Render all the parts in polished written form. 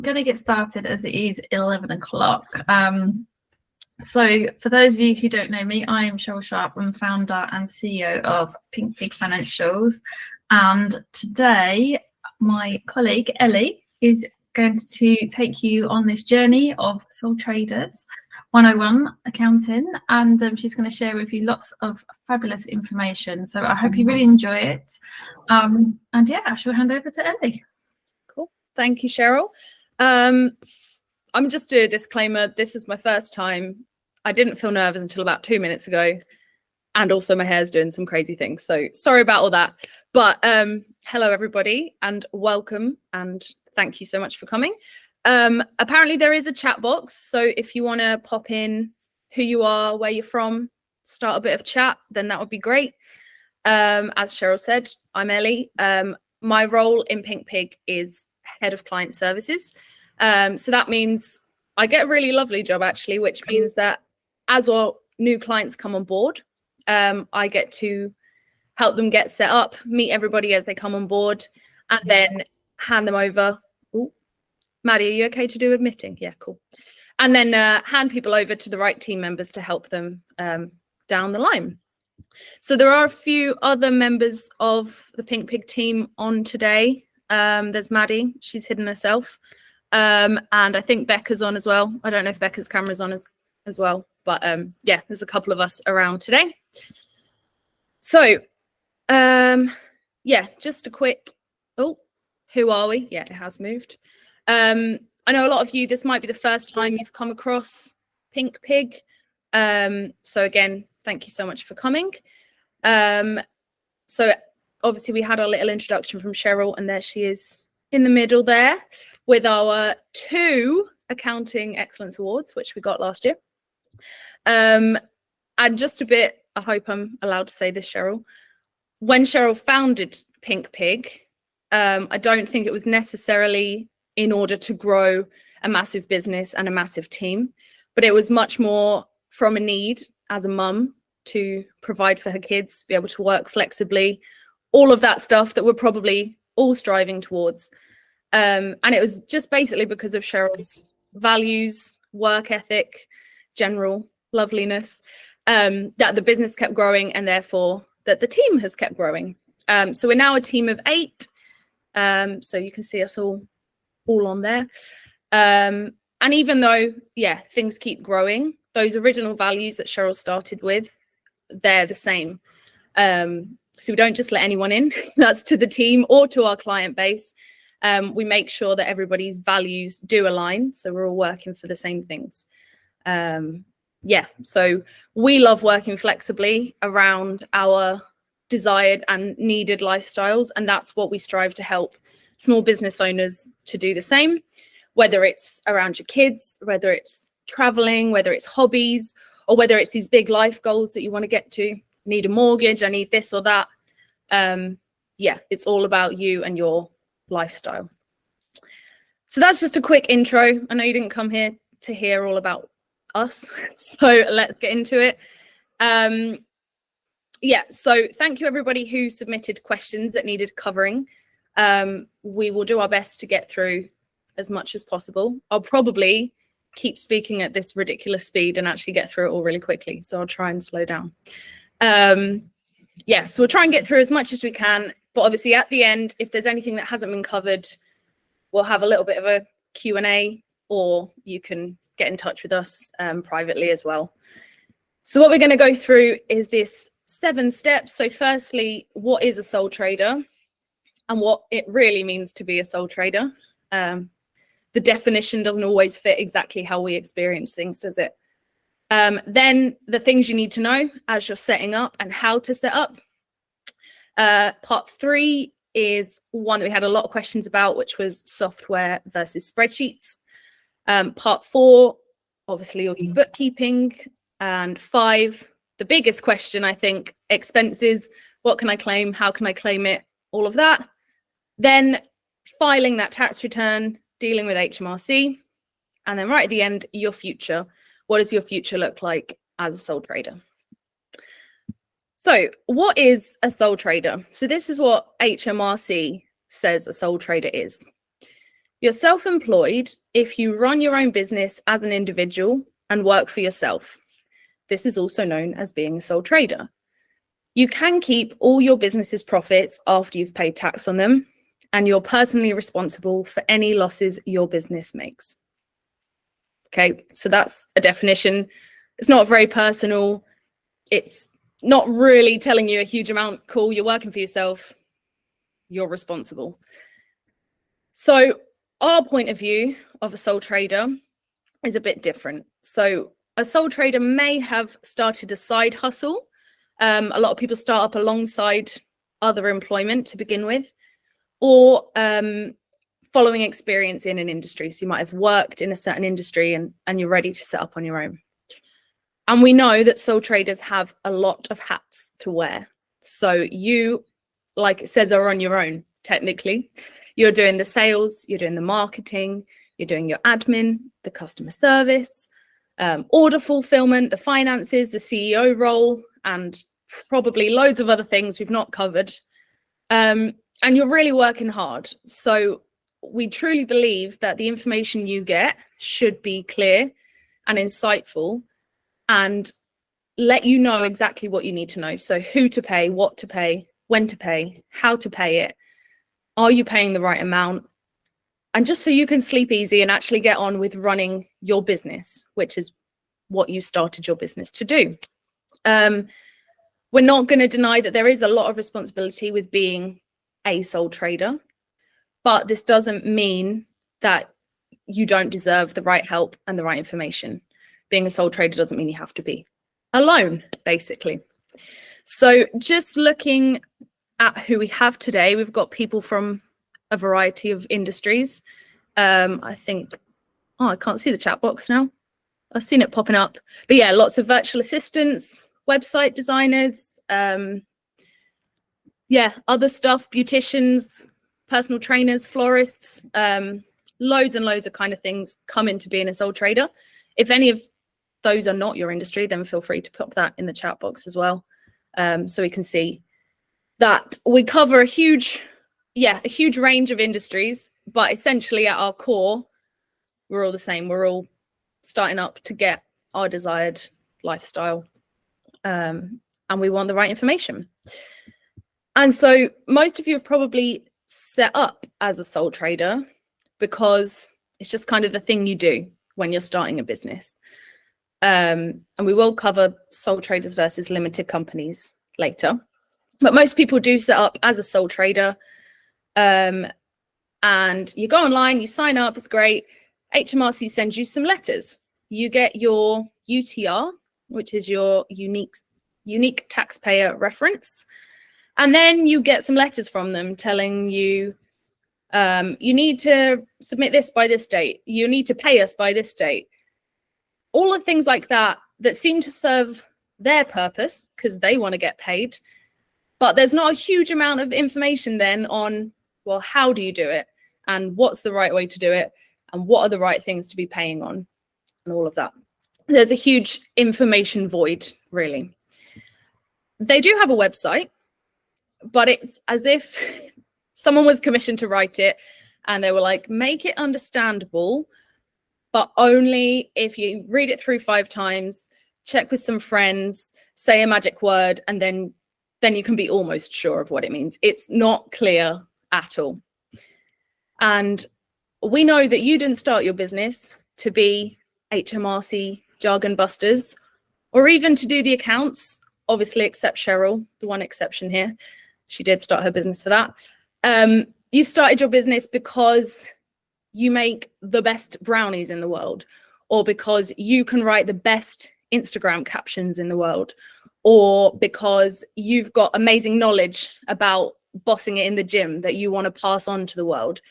going to get started as it is 11 o'clock. So for those of you who don't know me, I am Cheryl Sharp. I'm founder and CEO of Pink Pig Financials. And today, my colleague Ellie is going to take you on this journey of sole traders 101 accounting, and she's going to share with you lots of fabulous information. So I hope you really enjoy it. And yeah, I shall hand over to Ellie. Cool. Thank you, Cheryl. I'm just a disclaimer. This is my first time. I didn't feel nervous until about 2 minutes ago. And also my hair's doing some crazy things. So sorry about all that. But hello, everybody, and welcome. And thank you so much for coming. Apparently there is a chat box. So if you want to pop in who you are, where you're from, start a bit of chat, then that would be great. As Cheryl said, I'm Ellie. My role in Pink Pig is Head of Client Services. So that means I get a really lovely job, actually, which means that as our new clients come on board, I get to help them get set up, meet everybody as they come on board, and then hand them over. Ooh, Maddie, are you okay to do admitting? Yeah, cool. And then hand people over to the right team members to help them down the line. So there are a few other members of the Pink Pig team on today. There's Maddie, she's hidden herself. And I think Becca's on as well. I don't know if Becca's camera's on as well, but yeah, there's a couple of us around today. So yeah, just a quick, oh, who are we? Yeah, it has moved. I know a lot of you, this might be the first time you've come across Pink Pig. So again, thank you so much for coming. So obviously we had our little introduction from Cheryl, and there she is in the middle there with our 2 Accounting Excellence Awards, which we got last year. And just a bit, I hope I'm allowed to say this, Cheryl. When Cheryl founded Pink Pig, I don't think it was necessarily in order to grow a massive business and a massive team, but it was much more from a need as a mum to provide for her kids, be able to work flexibly, all of that stuff that we're probably all striving towards. And it was just basically because of Cheryl's values, work ethic, general loveliness, that the business kept growing, and therefore that the team has kept growing. So we're now a team of 8. So you can see us all on there. And even though, yeah, things keep growing, those original values that Cheryl started with, they're the same. So we don't just let anyone in. That's to the team or to our client base. We make sure that everybody's values do align, so we're all working for the same things. Yeah, so we love working flexibly around our desired and needed lifestyles, and that's what we strive to help small business owners to do the same, whether it's around your kids, whether it's traveling, whether it's hobbies, or whether it's these big life goals that you want to get to. Need a mortgage, I need this or that. Yeah, it's all about you and your lifestyle. So that's just a quick intro. I know you didn't come here to hear all about us, so let's get into it. Yeah, so thank you everybody who submitted questions that needed covering. We will do our best to get through as much as possible. I'll probably keep speaking at this ridiculous speed and actually get through it all really quickly, so I'll try and slow down. Yeah, so we'll try and get through as much as we can, but obviously at the end, if there's anything that hasn't been covered, we'll have a little bit of a Q&A, or you can get in touch with us privately as well. So what we're going to go through is this 7 steps. So firstly, what is a sole trader and what it really means to be a sole trader? The definition doesn't always fit exactly how we experience things, does it? Then the things you need to know as you're setting up and how to set up. Part 3 is one that we had a lot of questions about, which was software versus spreadsheets. Part 4, obviously, your bookkeeping. And 5, the biggest question, I think, expenses. What can I claim? How can I claim it? All of that. Then filing that tax return, dealing with HMRC. And then right at the end, your future. What does your future look like as a sole trader? So what is a sole trader? So this is what HMRC says a sole trader is. You're self-employed if you run your own business as an individual and work for yourself. This is also known as being a sole trader. You can keep all your business's profits after you've paid tax on them, and you're personally responsible for any losses your business makes. Okay, so that's a definition. It's not very personal. It's not really telling you a huge amount. Cool, you're working for yourself. You're responsible. So our point of view of a sole trader is a bit different. So a sole trader may have started a side hustle. A lot of people start up alongside other employment to begin with, or following experience in an industry. So you might have worked in a certain industry and you're ready to set up on your own. And we know that sole traders have a lot of hats to wear. So you, like it says, are on your own, technically. You're doing the sales, you're doing the marketing, you're doing your admin, the customer service, order fulfillment, the finances, the CEO role, and probably loads of other things we've not covered. And you're really working hard. So we truly believe that the information you get should be clear and insightful and let you know exactly what you need to know. So who to pay, what to pay, when to pay, how to pay it. Are you paying the right amount? And just so you can sleep easy and actually get on with running your business, which is what you started your business to do. We're not going to deny that there is a lot of responsibility with being a sole trader, but this doesn't mean that you don't deserve the right help and the right information. Being a sole trader doesn't mean you have to be alone, basically. So just looking at who we have today, we've got people from a variety of industries. I think, I can't see the chat box now. I've seen it popping up. But yeah, lots of virtual assistants, website designers, other stuff, beauticians, personal trainers, florists, loads and loads of kind of things come into being a sole trader. If any of those are not your industry, then feel free to put that in the chat box as well. So we can see that we cover a huge range of industries, but essentially at our core, we're all the same. We're all starting up to get our desired lifestyle, and we want the right information. And so most of you have probably set up as a sole trader because it's just kind of the thing you do when you're starting a business. And we will cover sole traders versus limited companies later. But most people do set up as a sole trader. And you go online, you sign up, it's great. HMRC sends you some letters. You get your UTR, which is your unique taxpayer reference. And then you get some letters from them telling you, you need to submit this by this date. You need to pay us by this date. All of things like that seem to serve their purpose because they want to get paid. But there's not a huge amount of information then on, well, how do you do it? And what's the right way to do it? And what are the right things to be paying on? And all of that. There's a huge information void, really. They do have a website, but it's as if someone was commissioned to write it and they were like, make it understandable, but only if you read it through 5 times, check with some friends, say a magic word, and then you can be almost sure of what it means. It's not clear at all. And we know that you didn't start your business to be HMRC jargon busters or even to do the accounts, obviously, except Cheryl, the one exception here. She did start her business for that. You started your business because you make the best brownies in the world, or because you can write the best Instagram captions in the world, or because you've got amazing knowledge about bossing it in the gym that you want to pass on to the world.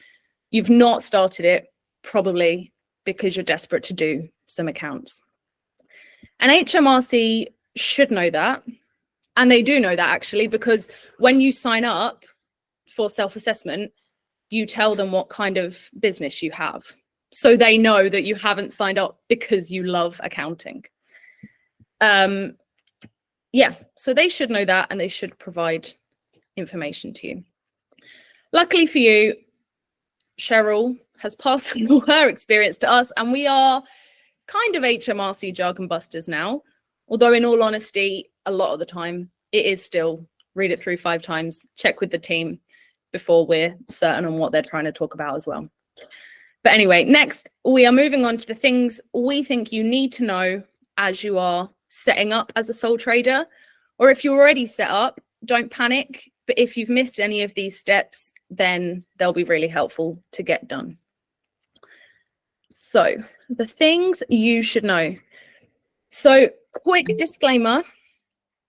You've not started it probably because you're desperate to do some accounts. And HMRC should know that. And they do know that, actually, because when you sign up for self-assessment, you tell them what kind of business you have. So they know that you haven't signed up because you love accounting. So they should know that, and they should provide information to you. Luckily for you, Cheryl has passed on all her experience to us, and we are kind of HMRC jargon busters now. Although in all honesty, a lot of the time it is still read it through 5 times, check with the team before we're certain on what they're trying to talk about as well. But anyway, next we are moving on to the things we think you need to know as you are setting up as a sole trader, or if you're already set up, don't panic. But if you've missed any of these steps, then they'll be really helpful to get done. So the things you should know. So quick disclaimer,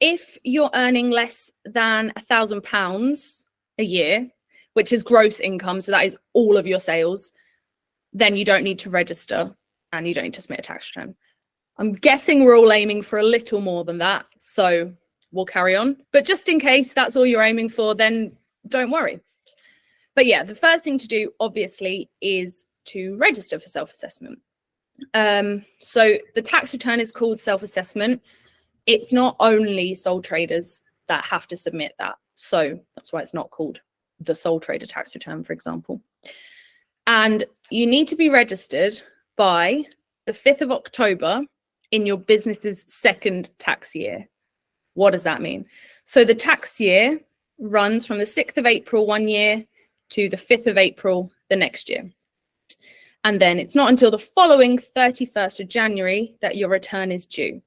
if you're earning less than £1,000 a year, which is gross income, so that is all of your sales, then you don't need to register and you don't need to submit a tax return. I'm guessing we're all aiming for a little more than that, so we'll carry on. But just in case that's all you're aiming for, then don't worry. But yeah, the first thing to do, obviously, is to register for self-assessment. So the tax return is called self-assessment. It's not only sole traders that have to submit that. So that's why it's not called the sole trader tax return, for example. And you need to be registered by the 5th of October in your business's second tax year. What does that mean? So the tax year runs from the 6th of April one year to the 5th of April the next year. And then it's not until the following 31st of January that your return is due.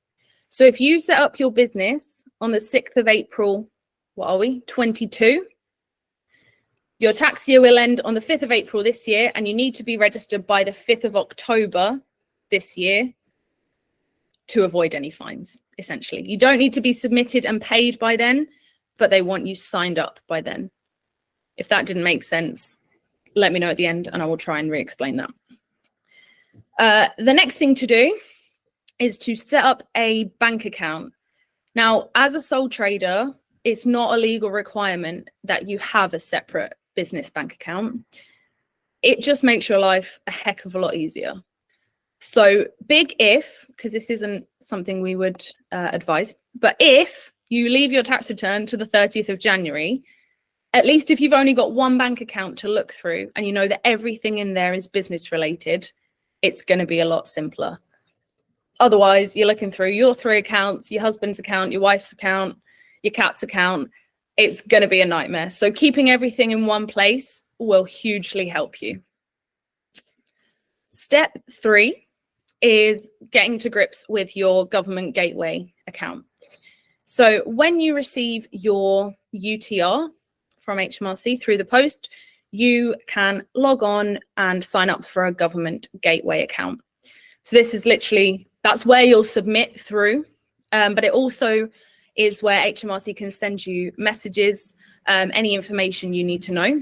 So if you set up your business on the 6th of April, what are we, 22, your tax year will end on the 5th of April this year, and you need to be registered by the 5th of October this year to avoid any fines, essentially. You don't need to be submitted and paid by then, but they want you signed up by then. If that didn't make sense, let me know at the end and I will try and re-explain that. The next thing to do is to set up a bank account. Now, as a sole trader, it's not a legal requirement that you have a separate business bank account. It just makes your life a heck of a lot easier. So big if, because this isn't something we would advise, but if you leave your tax return to the 30th of January, at least if you've only got one bank account to look through and you know that everything in there is business related, it's going to be a lot simpler. Otherwise, you're looking through your 3 accounts, your husband's account, your wife's account, your cat's account. It's going to be a nightmare. So keeping everything in one place will hugely help you. Step 3 is getting to grips with your government gateway account. So when you receive your UTR from HMRC through the post, you can log on and sign up for a government gateway account. So this is literally, that's where you'll submit through, but it also is where HMRC can send you messages, any information you need to know.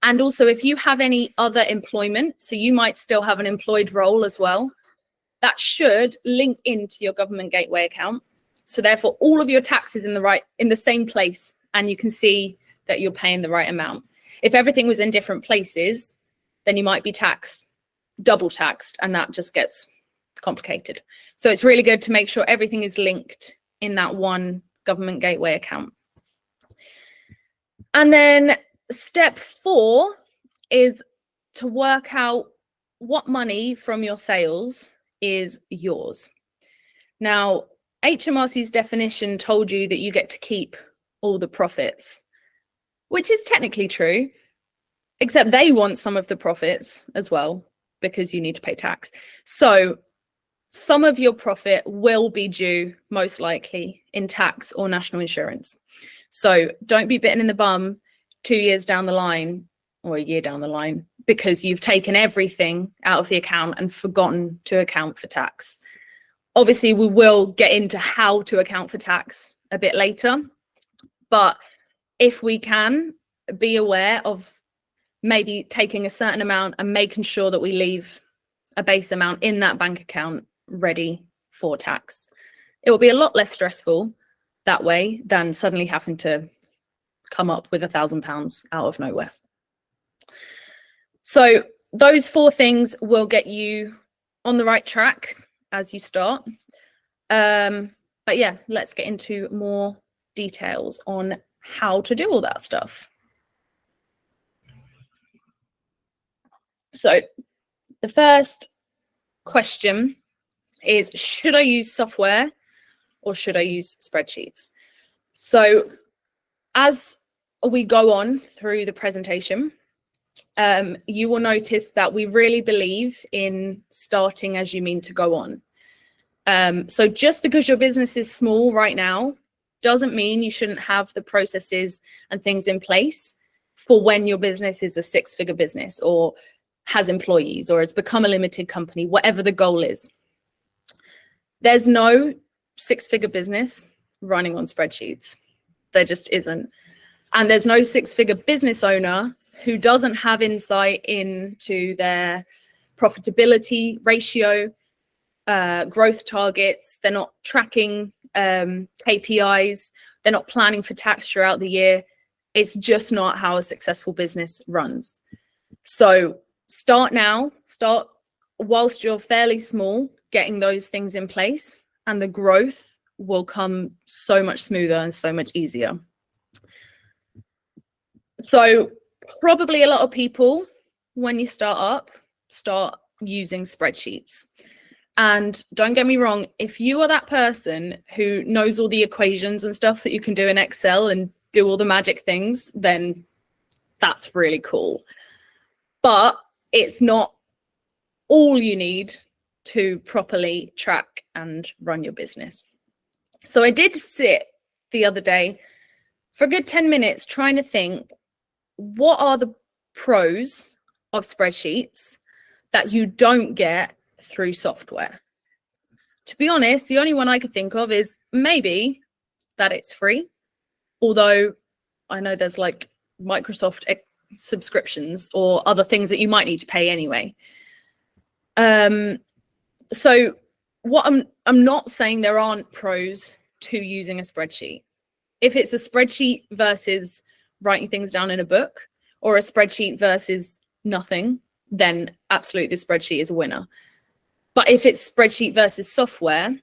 And also if you have any other employment, so you might still have an employed role as well, that should link into your government gateway account. So therefore all of your taxes in the same place, and you can see that you're paying the right amount. If everything was in different places, then you might be taxed, double taxed, and that just gets complicated. So it's really good to make sure everything is linked in that one government gateway account. And then step 4 is to work out what money from your sales is yours. Now, HMRC's definition told you that you get to keep all the profits, which is technically true, except they want some of the profits as well because you need to pay tax. So some of your profit will be due, most likely, in tax or national insurance. So don't be bitten in the bum 2 years down the line or a year down the line because you've taken everything out of the account and forgotten to account for tax. Obviously, we will get into how to account for tax a bit later, but if we can, be aware of maybe taking a certain amount and making sure that we leave a base amount in that bank account ready for tax. It will be a lot less stressful that way than suddenly having to come up with £1,000 out of nowhere. So those 4 things will get you on the right track as you start. But yeah, let's get into more details on how to do all that stuff. So the first question is, should I use software or should I use spreadsheets? So as we go on through the presentation, you will notice that we really believe in starting as you mean to go on. So just because your business is small right now doesn't mean you shouldn't have the processes and things in place for when your business is a 6-figure business or has employees or it's become a limited company, whatever the goal is. There's no 6-figure business running on spreadsheets. There just isn't. And there's no 6-figure business owner who doesn't have insight into their profitability ratio, growth targets. They're not tracking KPIs. They're not planning for tax throughout the year. It's just not how a successful business runs. So start now, start whilst you're fairly small, getting those things in place, and the growth will come so much smoother and so much easier. So probably a lot of people, when you start up, start using spreadsheets. And don't get me wrong, if you are that person who knows all the equations and stuff that you can do in Excel and do all the magic things, then that's really cool. But it's not all you need to properly track and run your business. So I did sit the other day for a good 10 minutes trying to think, what are the pros of spreadsheets that you don't get through software? To be honest, the only one I could think of is maybe that it's free, although I know there's like Microsoft subscriptions or other things that you might need to pay anyway. So what I'm not saying there aren't pros to using a spreadsheet. If it's a spreadsheet versus writing things down in a book, or a spreadsheet versus nothing, then absolutely the spreadsheet is a winner. But if it's spreadsheet versus software,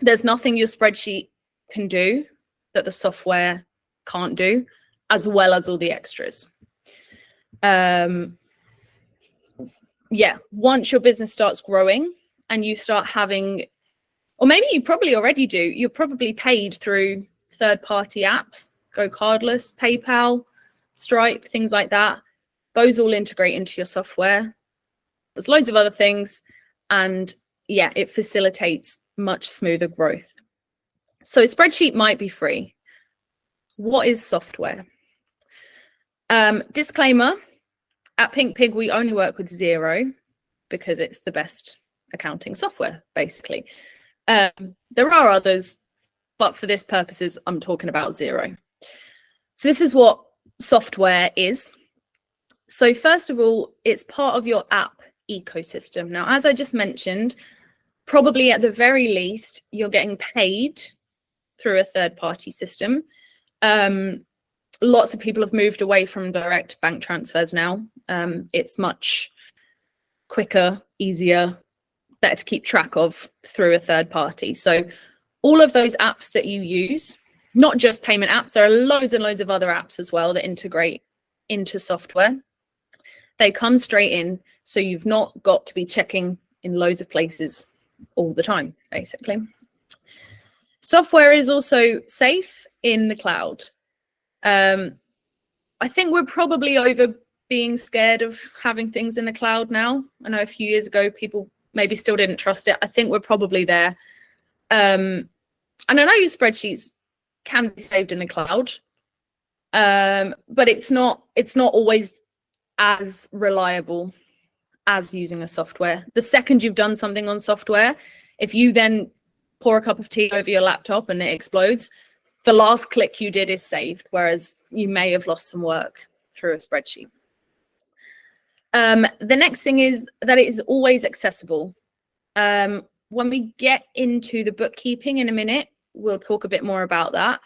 there's nothing your spreadsheet can do that the software can't do, as well as all the extras. Yeah, once your business starts growing and you start having, or maybe you probably already do, you're probably paid through third-party apps, Go Cardless, PayPal, Stripe, things like that. Those all integrate into your software. There's loads of other things. And yeah, it facilitates much smoother growth. So a spreadsheet might be free. What is software? Disclaimer, at Pink Pig, we only work with Xero because it's the best accounting software, basically. There are others, but for this purposes, I'm talking about Xero. So this is what software is. So first of all, it's part of your app ecosystem. Now, as I just mentioned, probably at the very least, you're getting paid through a third-party system. Lots of people have moved away from direct bank transfers now. It's much quicker, easier, better to keep track of through a third party. So all of those apps that you use, not just payment apps, there are loads and loads of other apps as well that integrate into software. They come straight in, so you've not got to be checking in loads of places all the time, basically. Software is also safe in the cloud. I think we're probably over being scared of having things in the cloud now. I know a few years ago, people maybe still didn't trust it. I think we're probably there. And I know your spreadsheets can be saved in the cloud, but it's not always as reliable as using a software. The second you've done something on software, if you then pour a cup of tea over your laptop and it explodes, the last click you did is saved, whereas you may have lost some work through a spreadsheet. The next thing is that it is always accessible. When we get into the bookkeeping in a minute, we'll talk a bit more about that.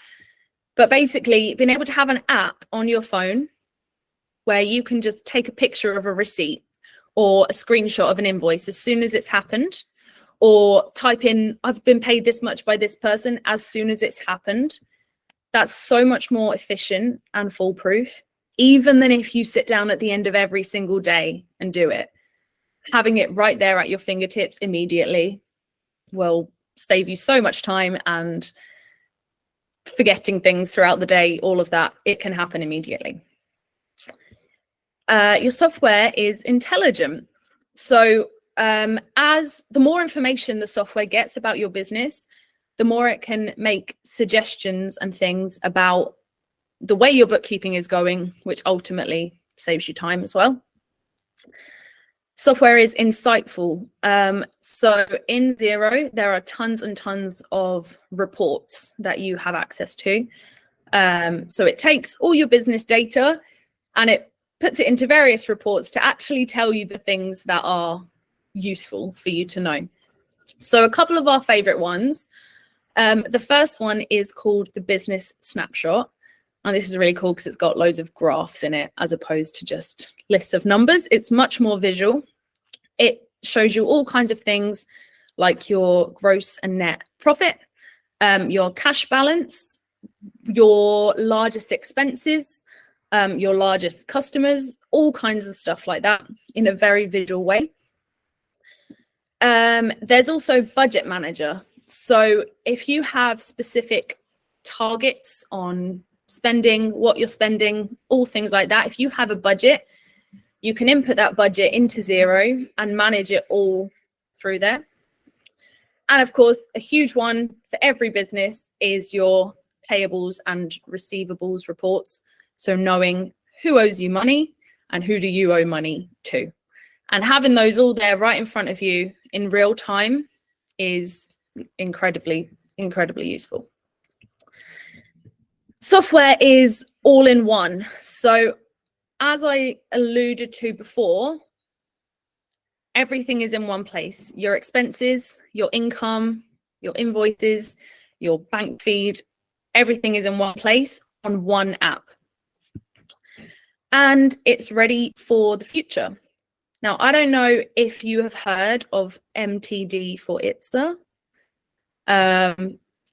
But basically, being able to have an app on your phone where you can just take a picture of a receipt or a screenshot of an invoice as soon as it's happened, or type in, I've been paid this much by this person as soon as it's happened. That's so much more efficient and foolproof, even than if you sit down at the end of every single day and do it. having it right there at your fingertips immediately will save you so much time, and forgetting things throughout the day, all of that, it can happen immediately. Your software is intelligent. So as the more information the software gets about your business, the more it can make suggestions and things about the way your bookkeeping is going, which ultimately saves you time as well. Software is insightful. So in Xero, there are tons and tons of reports that you have access to. So it takes all your business data and it puts it into various reports to actually tell you the things that are useful for you to know. So a couple of our favorite ones. The first one is called the Business Snapshot. And this is really cool because it's got loads of graphs in it as opposed to just lists of numbers. It's much more visual. It shows you all kinds of things like your gross and net profit, your cash balance, your largest expenses, your largest customers, all kinds of stuff like that in a very visual way. There's also Budget Manager. So if you have specific targets on spending, what you're spending, all things like that, if you have a budget, you can input that budget into Xero and manage it all through there. And of course, a huge one for every business is your payables and receivables reports. So knowing who owes you money and who do you owe money to. And having those all there right in front of you in real time is incredibly, incredibly useful. Software is all in one. So as I alluded to before, everything is in one place. Your expenses, your income, your invoices, your bank feed, everything is in one place on one app. And it's ready for the future. Now, I don't know if you have heard of MTD for ITSA.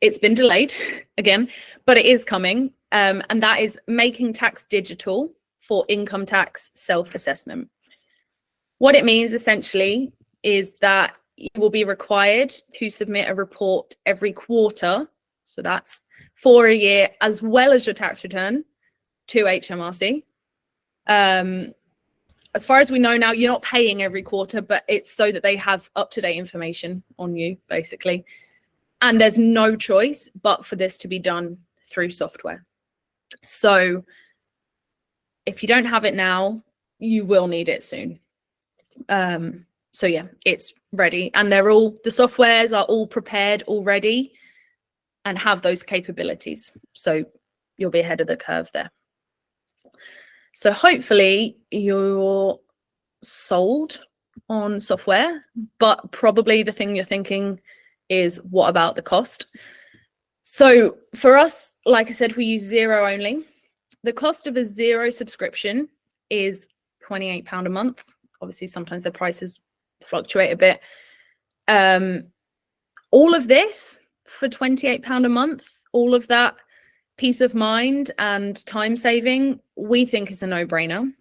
It's been delayed again, but it is coming. And that is making tax digital for income tax self-assessment. What it means essentially is that you will be required to submit a report every quarter. So that's for a year, as well as your tax return to HMRC. As far as we know now, you're not paying every quarter, but it's so that they have up-to-date information on you, basically. And there's no choice but for this to be done through software. So if you don't have it now, you will need it soon. So yeah, it's ready, and the softwares are all prepared already and have those capabilities. So you'll be ahead of the curve there. So hopefully you're sold on software, but probably the thing you're thinking is, what about the cost? So for us, like I said, we use Xero only. The cost of a Xero subscription is £28 a month. Obviously, sometimes the prices fluctuate a bit. All of this for £28 a month, all of that peace of mind and time saving, we think is a no-brainer.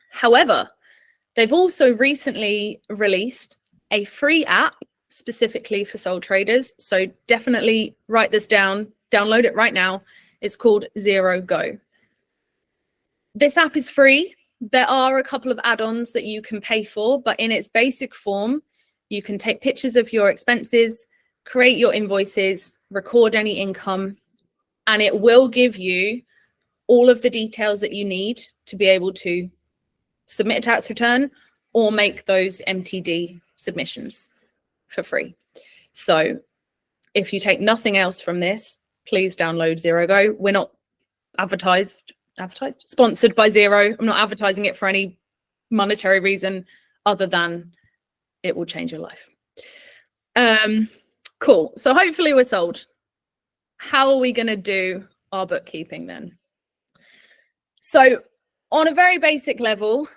However, they've also recently released a free app specifically for sole traders. So definitely write this down, download it right now. It's called Xero Go. This app is free. There are a couple of add-ons that you can pay for, but in its basic form, you can take pictures of your expenses, create your invoices, record any income, and it will give you all of the details that you need to be able to submit a tax return or make those MTD submissions for free. So if you take nothing else from this, please download Xero Go. We're not sponsored by Xero. I'm not advertising it for any monetary reason other than it will change your life. Cool. So hopefully we're sold. How are we going to do our bookkeeping then? So on a very basic level,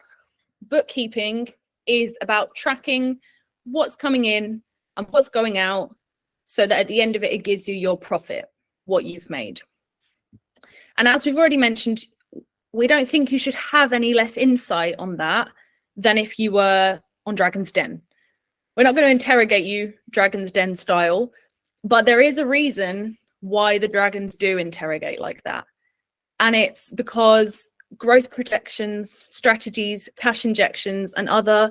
bookkeeping is about tracking what's coming in and what's going out, so that at the end of it, it gives you your profit, what you've made. And as we've already mentioned, we don't think you should have any less insight on that than if you were on Dragon's Den. We're not going to interrogate you Dragon's Den style, but there is a reason why the dragons do interrogate like that. And it's because growth projections, strategies, cash injections, and other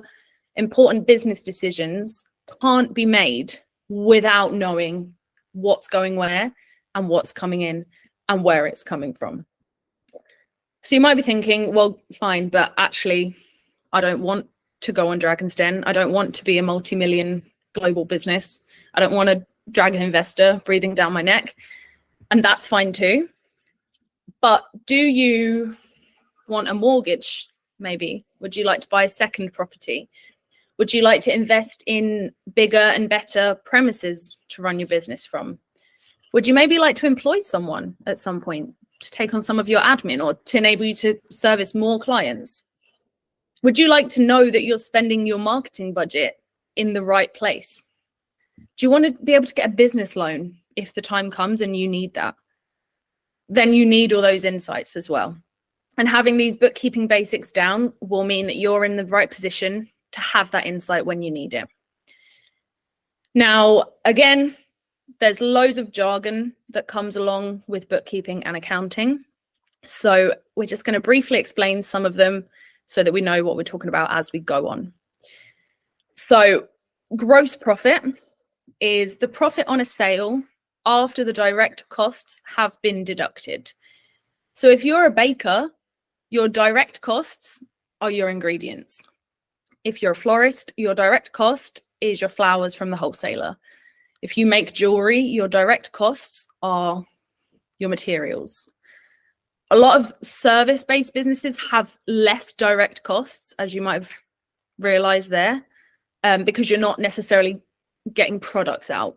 important business decisions can't be made without knowing what's going where and what's coming in and where it's coming from. So you might be thinking, well, fine, but actually, I don't want to go on Dragon's Den. I don't want to be a multi-million global business. I don't want a dragon investor breathing down my neck. And that's fine too. But do you want a mortgage, maybe? Would you like to buy a second property? Would you like to invest in bigger and better premises to run your business from? Would you maybe like to employ someone at some point to take on some of your admin or to enable you to service more clients? Would you like to know that you're spending your marketing budget in the right place? Do you want to be able to get a business loan if the time comes and you need that? Then you need all those insights as well. And having these bookkeeping basics down will mean that you're in the right position to have that insight when you need it. Now, again, there's loads of jargon that comes along with bookkeeping and accounting. So we're just going to briefly explain some of them so that we know what we're talking about as we go on. So gross profit is the profit on a sale after the direct costs have been deducted. So if you're a baker, your direct costs are your ingredients. If you're a florist, your direct cost is your flowers from the wholesaler. If you make jewelry, your direct costs are your materials. A lot of service-based businesses have less direct costs, as you might have realized there, because you're not necessarily getting products out.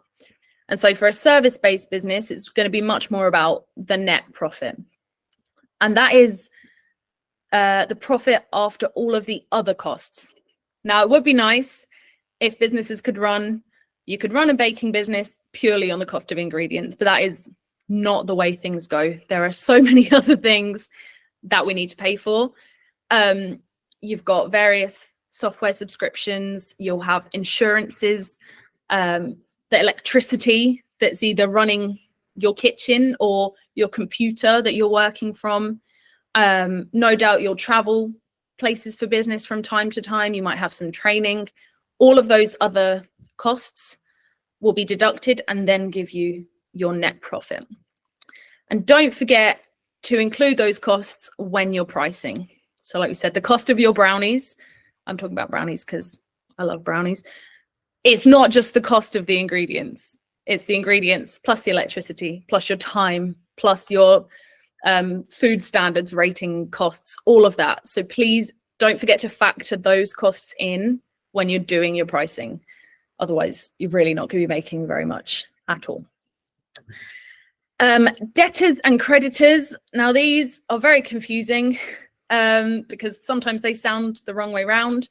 And so for a service-based business, it's going to be much more about the net profit. And that is the profit after all of the other costs. Now, it would be nice if businesses could run, you could run a baking business purely on the cost of ingredients, but that is not the way things go. There are so many other things that we need to pay for. You've got various software subscriptions, you'll have insurances, the electricity that's either running your kitchen or your computer that you're working from. No doubt you'll travel places for business from time to time. You might have some training. All of those other costs will be deducted and then give you your net profit. And don't forget to include those costs when you're pricing. So like we said, the cost of your brownies, I'm talking about brownies because I love brownies. It's not just the cost of the ingredients. It's the ingredients plus the electricity, plus your time, plus your food standards rating costs, all of that. So please don't forget to factor those costs in when you're doing your pricing. Otherwise, you're really not going to be making very much at all. Debtors and creditors. Now, these are very confusing because sometimes they sound the wrong way around.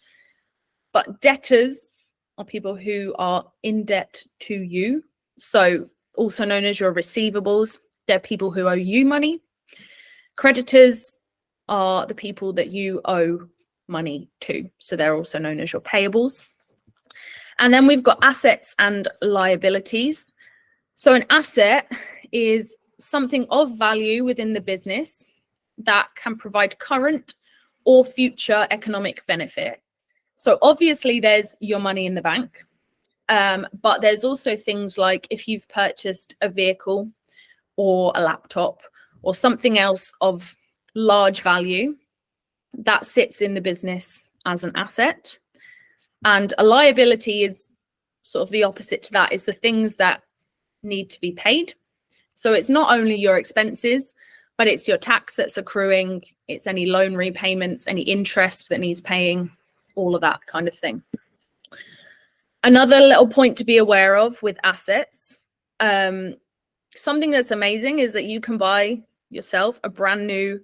But debtors are people who are in debt to you. So also known as your receivables. They're people who owe you money. Creditors are the people that you owe money to. So they're also known as your payables. And then we've got assets and liabilities. So an asset is something of value within the business that can provide current or future economic benefit. So obviously there's your money in the bank, but there's also things like if you've purchased a vehicle or a laptop or something else of large value that sits in the business as an asset. And a liability is sort of the opposite to that, is the things that need to be paid. So it's not only your expenses, but it's your tax that's accruing, it's any loan repayments, any interest that needs paying, all of that kind of thing. Another little point to be aware of with assets, something that's amazing is that you can buy yourself a brand new,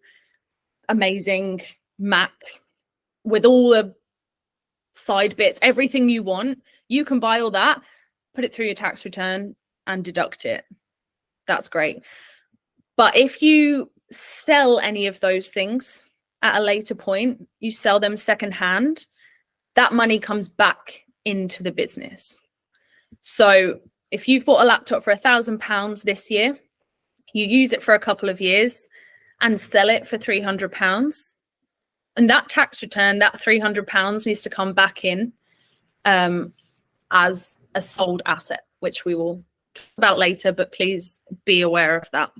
amazing Mac with all the side bits, everything you want. You can buy all that, put it through your tax return and deduct it. That's great. But if you sell any of those things at a later point, you sell them secondhand, that money comes back into the business. So if you've bought a laptop for £1,000 this year, you use it for a couple of years and sell it for £300. And that tax return, that £300 needs to come back in as a sold asset, which we will talk about later, but please be aware of that.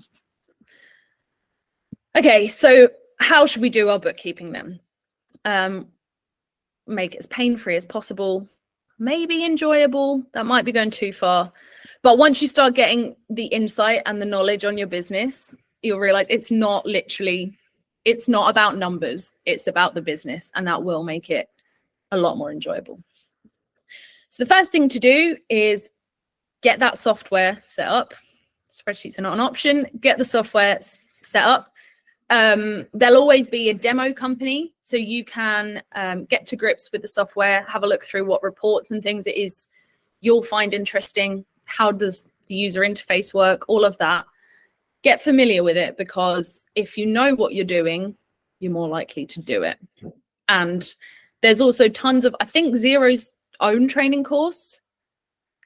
Okay, so how should we do our bookkeeping then? Make it as pain-free as possible, maybe enjoyable. That might be going too far. But once you start getting the insight and the knowledge on your business, you'll realize it's not about numbers, it's about the business, and that will make it a lot more enjoyable. So the first thing to do is get that software set up. Spreadsheets are not an option. Get the software set up. There'll always be a demo company, so you can get to grips with the software, have a look through what reports and things it is you'll find interesting. How does the user interface work? All of that. Get familiar with it, because if you know what you're doing, you're more likely to do it. And there's also tons of, I think Xero's own training course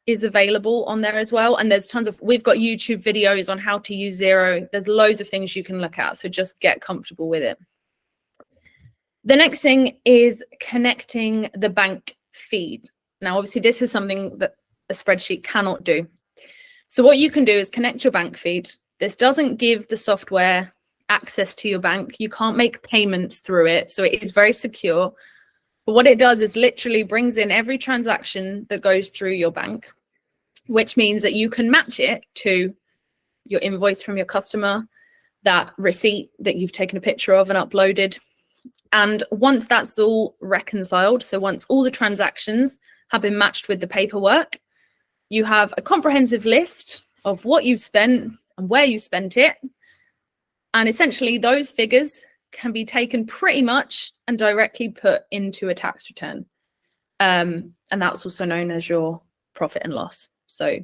is available on there as well. And there's tons of, we've got YouTube videos on how to use Xero. There's loads of things you can look at. So just get comfortable with it. The next thing is connecting the bank feed. Now, obviously, this is something that a spreadsheet cannot do. So what you can do is connect your bank feed. This doesn't give the software access to your bank. You can't make payments through it. So it is very secure. But what it does is literally brings in every transaction that goes through your bank, which means that you can match it to your invoice from your customer, that receipt that you've taken a picture of and uploaded. And once that's all reconciled, so once all the transactions have been matched with the paperwork, you have a comprehensive list of what you've spent and where you spent it. And essentially those figures can be taken pretty much and directly put into a tax return. And that's also known as your profit and loss. So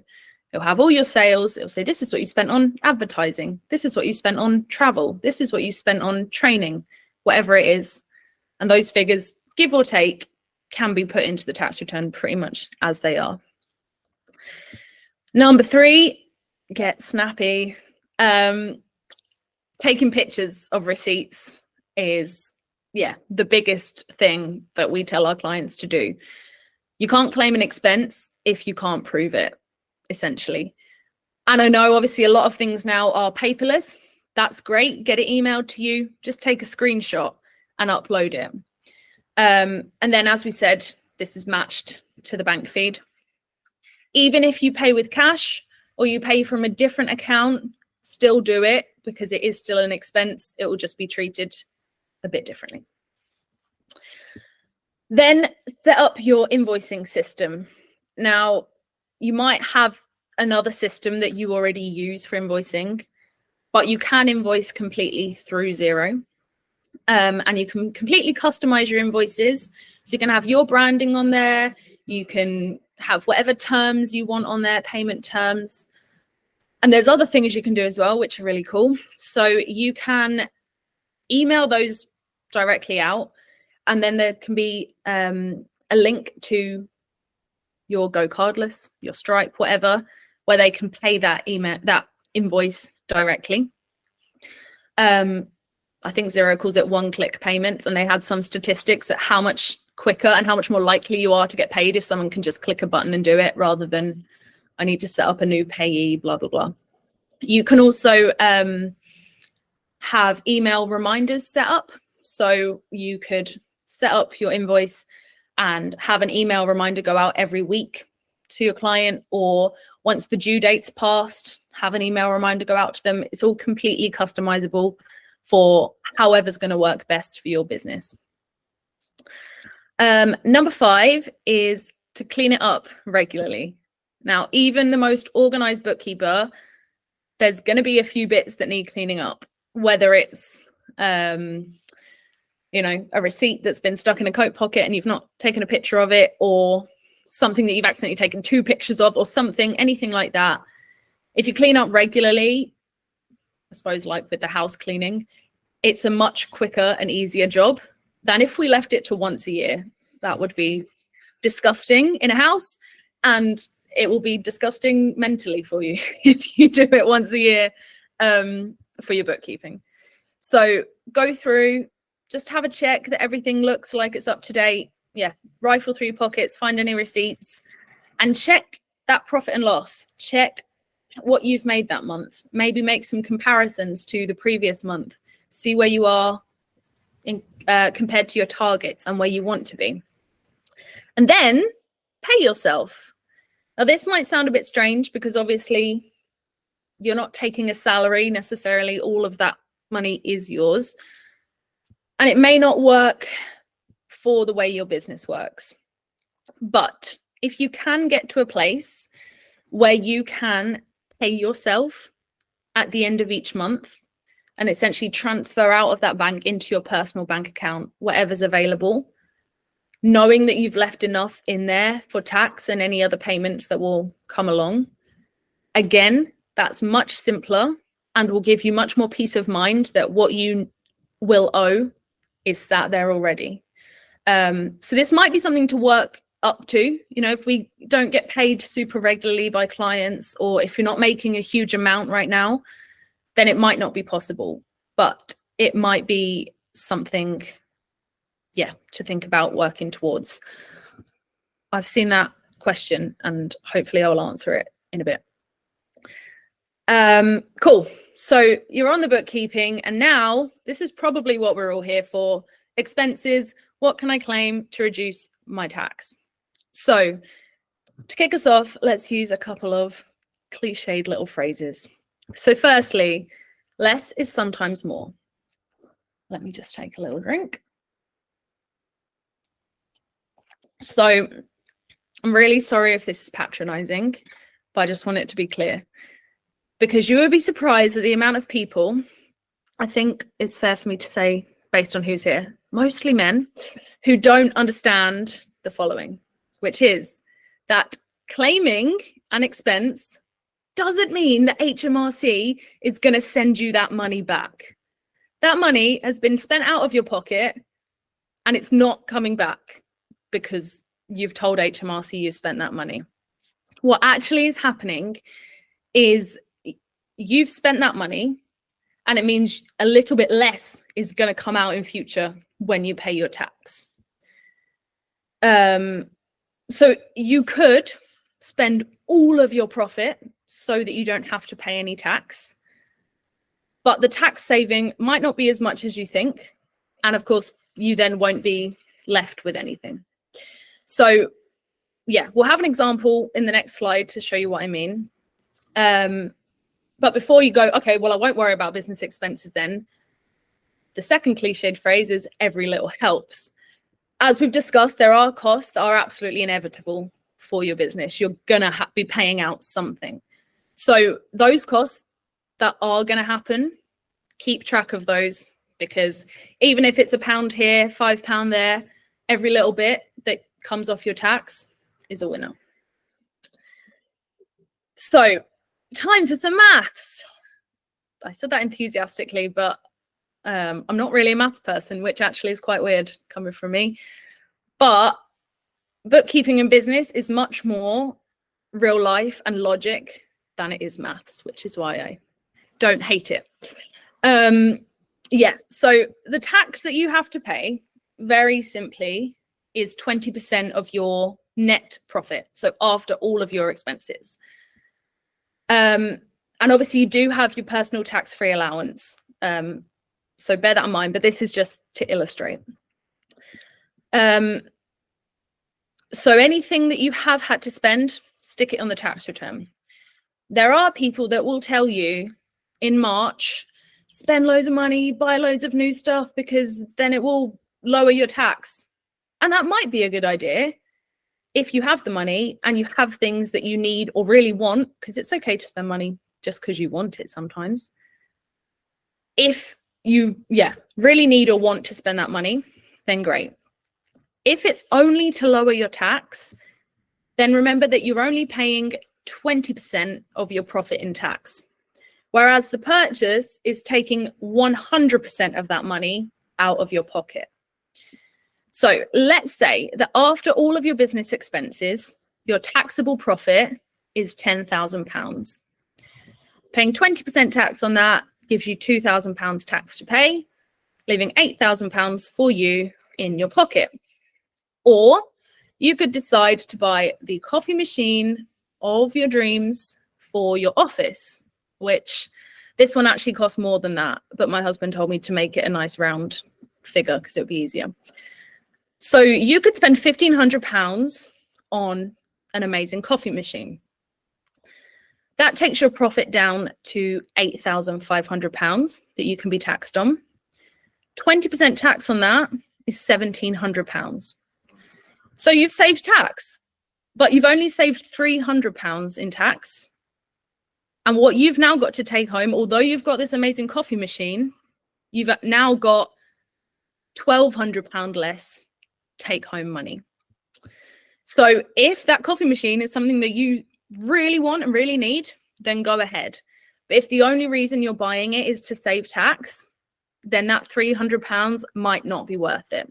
you'll have all your sales. It'll say, this is what you spent on advertising. This is what you spent on travel. This is what you spent on training, whatever it is. And those figures, give or take, can be put into the tax return pretty much as they are. Number 3, get snappy. Taking pictures of receipts is, the biggest thing that we tell our clients to do. You can't claim an expense if you can't prove it, essentially. And I know obviously a lot of things now are paperless. That's great. Get it emailed to you. Just take a screenshot and upload it. And then, as we said, this is matched to the bank feed. Even if you pay with cash or you pay from a different account, still do it, because it is still an expense. It will just be treated a bit differently. Then set up your invoicing system. Now, you might have another system that you already use for invoicing, but you can invoice completely through Xero. And you can completely customize your invoices. So you can have your branding on there. You can have whatever terms you want on there, payment terms. And there's other things you can do as well, which are really cool. So you can email those directly out, and then there can be a link to your Go Cardless, your Stripe, whatever, where they can pay that invoice directly. I think Xero calls it one-click payment, and they had some statistics at how much quicker and how much more likely you are to get paid if someone can just click a button and do it, rather than I need to set up a new payee, blah, blah, blah. You can also have email reminders set up. So you could set up your invoice and have an email reminder go out every week to your client, or once the due date's passed, have an email reminder go out to them. It's all completely customizable for however's going to work best for your business. Number 5 is to clean it up regularly. Now, even the most organized bookkeeper, there's going to be a few bits that need cleaning up, whether it's, a receipt that's been stuck in a coat pocket and you've not taken a picture of it, or something that you've accidentally taken 2 pictures of, or anything like that. If you clean up regularly, I suppose like with the house cleaning, it's a much quicker and easier job than if we left it to once a year. That would be disgusting in a house, and it will be disgusting mentally for you if you do it once a year for your bookkeeping. So go through, just have a check that everything looks like it's up to date. Yeah, rifle through your pockets, find any receipts, and check that profit and loss. Check what you've made that month. Maybe make some comparisons to the previous month. See where you are in, compared to your targets and where you want to be. And then pay yourself. Now, this might sound a bit strange because obviously you're not taking a salary necessarily. All of that money is yours. And it may not work for the way your business works. But if you can get to a place where you can pay yourself at the end of each month and essentially transfer out of that bank into your personal bank account, whatever's available, knowing that you've left enough in there for tax and any other payments that will come along, again, that's much simpler and will give you much more peace of mind that what you will owe is sat there already. So this might be something to work up to. You know, if we don't get paid super regularly by clients, or if you're not making a huge amount right now, then it might not be possible, but it might be something, yeah, to think about working towards. I've seen that question and hopefully I will answer it in a bit. Cool. So you're on the bookkeeping, and now this is probably what we're all here for. Expenses. What can I claim to reduce my tax? So to kick us off, let's use a couple of cliched little phrases. So firstly, less is sometimes more. Let me just take a little drink. So I'm really sorry if this is patronizing, but I just want it to be clear, because you would be surprised at the amount of people, I think it's fair for me to say, based on who's here, mostly men, who don't understand the following, which is that claiming an expense doesn't mean that HMRC is going to send you that money back. That money has been spent out of your pocket and it's not coming back because you've told HMRC you spent that money. What actually is happening is you've spent that money, and it means a little bit less is going to come out in future when you pay your tax. So you could spend all of your profit so that you don't have to pay any tax, but the tax saving might not be as much as you think. And of course, you then won't be left with anything. So yeah, we'll have an example in the next slide to show you what I mean. But before you go, okay, well, I won't worry about business expenses then. The second cliched phrase is every little helps. As we've discussed, there are costs that are absolutely inevitable for your business. You're going to be paying out something. So those costs that are going to happen, keep track of those, because even if it's £1 here, £5 there, every little bit that comes off your tax is a winner. So time for some maths. I said that enthusiastically, but I'm not really a maths person, which actually is quite weird coming from me. But bookkeeping and business is much more real life and logic than it is maths, which is why I don't hate it. Yeah, so the tax that you have to pay, very simply, is 20% of your net profit. So after all of your expenses. And obviously you do have your personal tax-free allowance. So bear that in mind, but this is just to illustrate. So anything that you have had to spend, stick it on the tax return. There are people that will tell you in March, spend loads of money, buy loads of new stuff, because then it will lower your tax. And that might be a good idea if you have the money and you have things that you need or really want, because it's okay to spend money just because you want it sometimes. If you, really need or want to spend that money, then great. If it's only to lower your tax, then remember that you're only paying 20% of your profit in tax, whereas the purchase is taking 100% of that money out of your pocket. So let's say that after all of your business expenses, your taxable profit is £10,000. Paying 20% tax on that gives you £2,000 tax to pay, leaving £8,000 for you in your pocket. Or you could decide to buy the coffee machine of your dreams for your office, which this one actually costs more than that, but my husband told me to make it a nice round figure because it would be easier. So you could spend £1,500 on an amazing coffee machine. That takes your profit down to £8,500 that you can be taxed on. 20% tax on that is £1,700. So you've saved tax, but you've only saved £300 in tax. And what you've now got to take home, although you've got this amazing coffee machine, you've now got £1,200 less take home money. So if that coffee machine is something that you really want and really need, then go ahead. But if the only reason you're buying it is to save tax, then that £300 might not be worth it.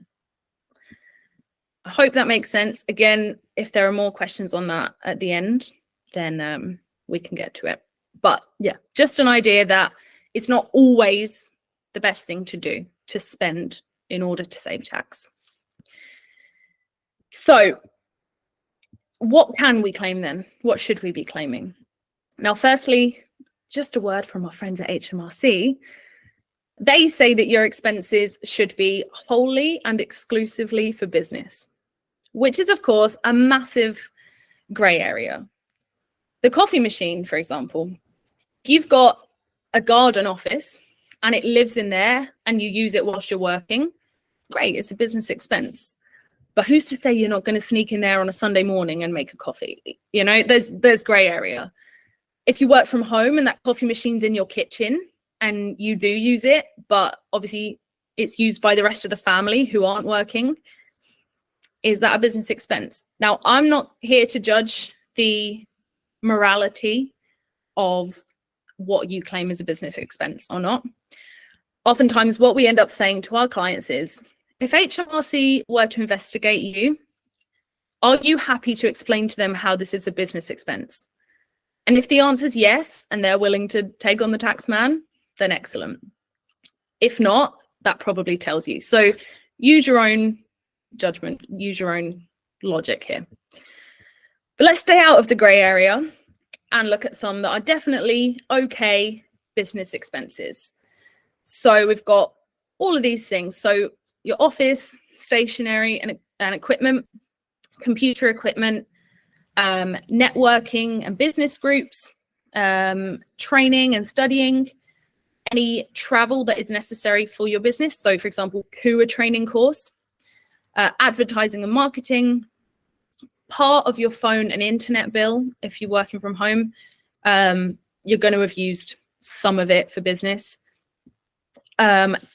I hope that makes sense. Again, if there are more questions on that at the end, then we can get to it. But yeah, just an idea that it's not always the best thing to do to spend in order to save tax. So what can we claim then? What should we be claiming? Now, firstly, just a word from our friends at HMRC. They say that your expenses should be wholly and exclusively for business, which is, of course, a massive grey area. The coffee machine, for example, you've got a garden office and it lives in there and you use it whilst you're working. Great, it's a business expense. But who's to say you're not going to sneak in there on a Sunday morning and make a coffee? You know, there's grey area. If you work from home and that coffee machine's in your kitchen and you do use it, but obviously it's used by the rest of the family who aren't working, is that a business expense? Now, I'm not here to judge the morality of what you claim as a business expense or not. Oftentimes, what we end up saying to our clients is, if HMRC were to investigate you, are you happy to explain to them how this is a business expense? And if the answer is yes, and they're willing to take on the tax man, then excellent. If not, that probably tells you. So use your own judgment, use your own logic here. But let's stay out of the grey area and look at some that are definitely okay business expenses. So we've got all of these things. So your office, stationery and equipment, computer equipment, networking and business groups, training and studying, any travel that is necessary for your business. So for example, KUA training course, advertising and marketing, part of your phone and internet bill. If you're working from home, you're going to have used some of it for business.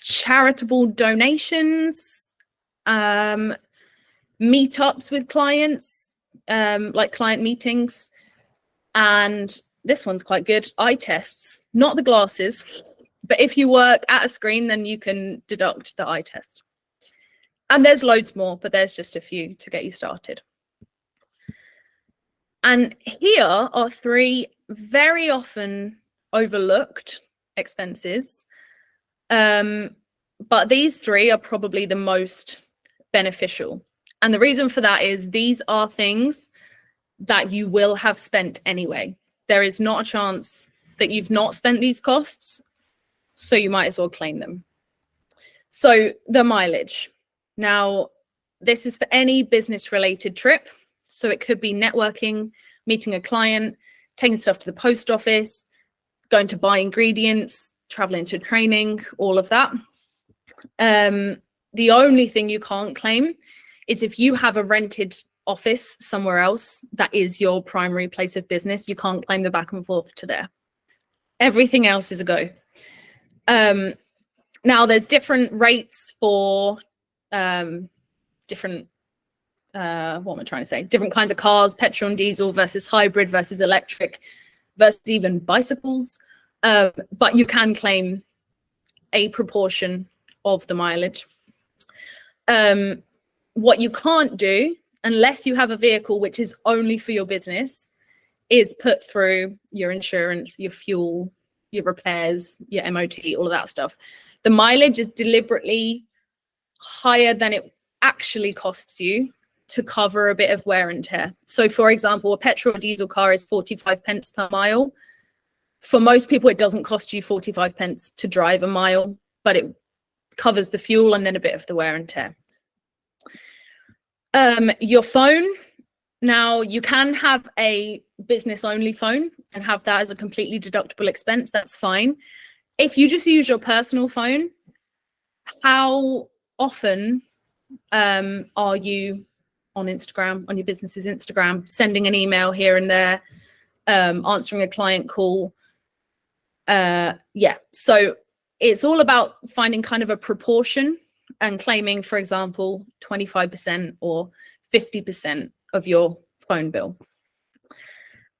Charitable donations, meetups with clients, like client meetings. And this one's quite good, eye tests, not the glasses, but if you work at a screen, then you can deduct the eye test. And there's loads more, but there's just a few to get you started. And here are three very often overlooked expenses. But these three are probably the most beneficial. And the reason for that is these are things that you will have spent anyway. There is not a chance that you've not spent these costs, so you might as well claim them. So the mileage. Now, this is for any business-related trip. So it could be networking, meeting a client, taking stuff to the post office, going to buy ingredients, traveling to training, all of that. The only thing you can't claim is if you have a rented office somewhere else that is your primary place of business, you can't claim the back and forth to there. Everything else is a go. Now there's different rates for different different kinds of cars, petrol and diesel versus hybrid versus electric versus even bicycles. But you can claim a proportion of the mileage. what you can't do, unless you have a vehicle which is only for your business, is put through your insurance, your fuel, your repairs, your MOT, all of that stuff. The mileage is deliberately higher than it actually costs you to cover a bit of wear and tear. So for example, a petrol or diesel car is 45 pence per mile. For most people, it doesn't cost you 45 pence to drive a mile, but it covers the fuel and then a bit of the wear and tear. Your phone. Now, you can have a business-only phone and have that as a completely deductible expense. That's fine. If you just use your personal phone, how often are you on Instagram, on your business's Instagram, sending an email here and there, answering a client call? Yeah, so it's all about finding kind of a proportion and claiming, for example, 25% or 50% of your phone bill.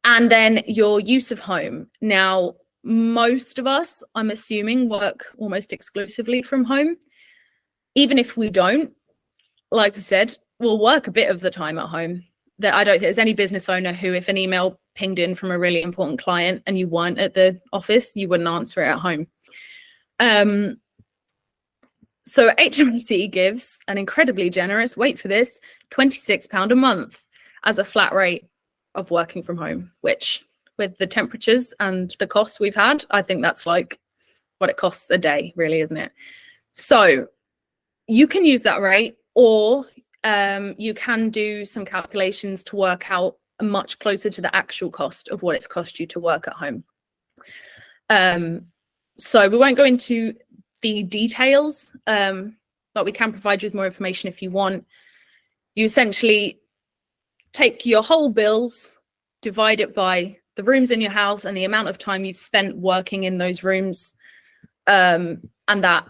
And then your use of home. Now, most of us, I'm assuming, work almost exclusively from home. Even if we don't, like I said, we'll work a bit of the time at home. I don't think there's any business owner who, if an email pinged in from a really important client and you weren't at the office, you wouldn't answer it at home. So HMRC gives an incredibly generous, wait for this, £26 a month as a flat rate of working from home, which with the temperatures and the costs we've had, I think that's like what it costs a day, really, isn't it? So you can use that rate, or you can do some calculations to work out much closer to the actual cost of what it's cost you to work at home. So we won't go into the details, but we can provide you with more information if you want. You essentially take your whole bills, divide it by the rooms in your house and the amount of time you've spent working in those rooms, and that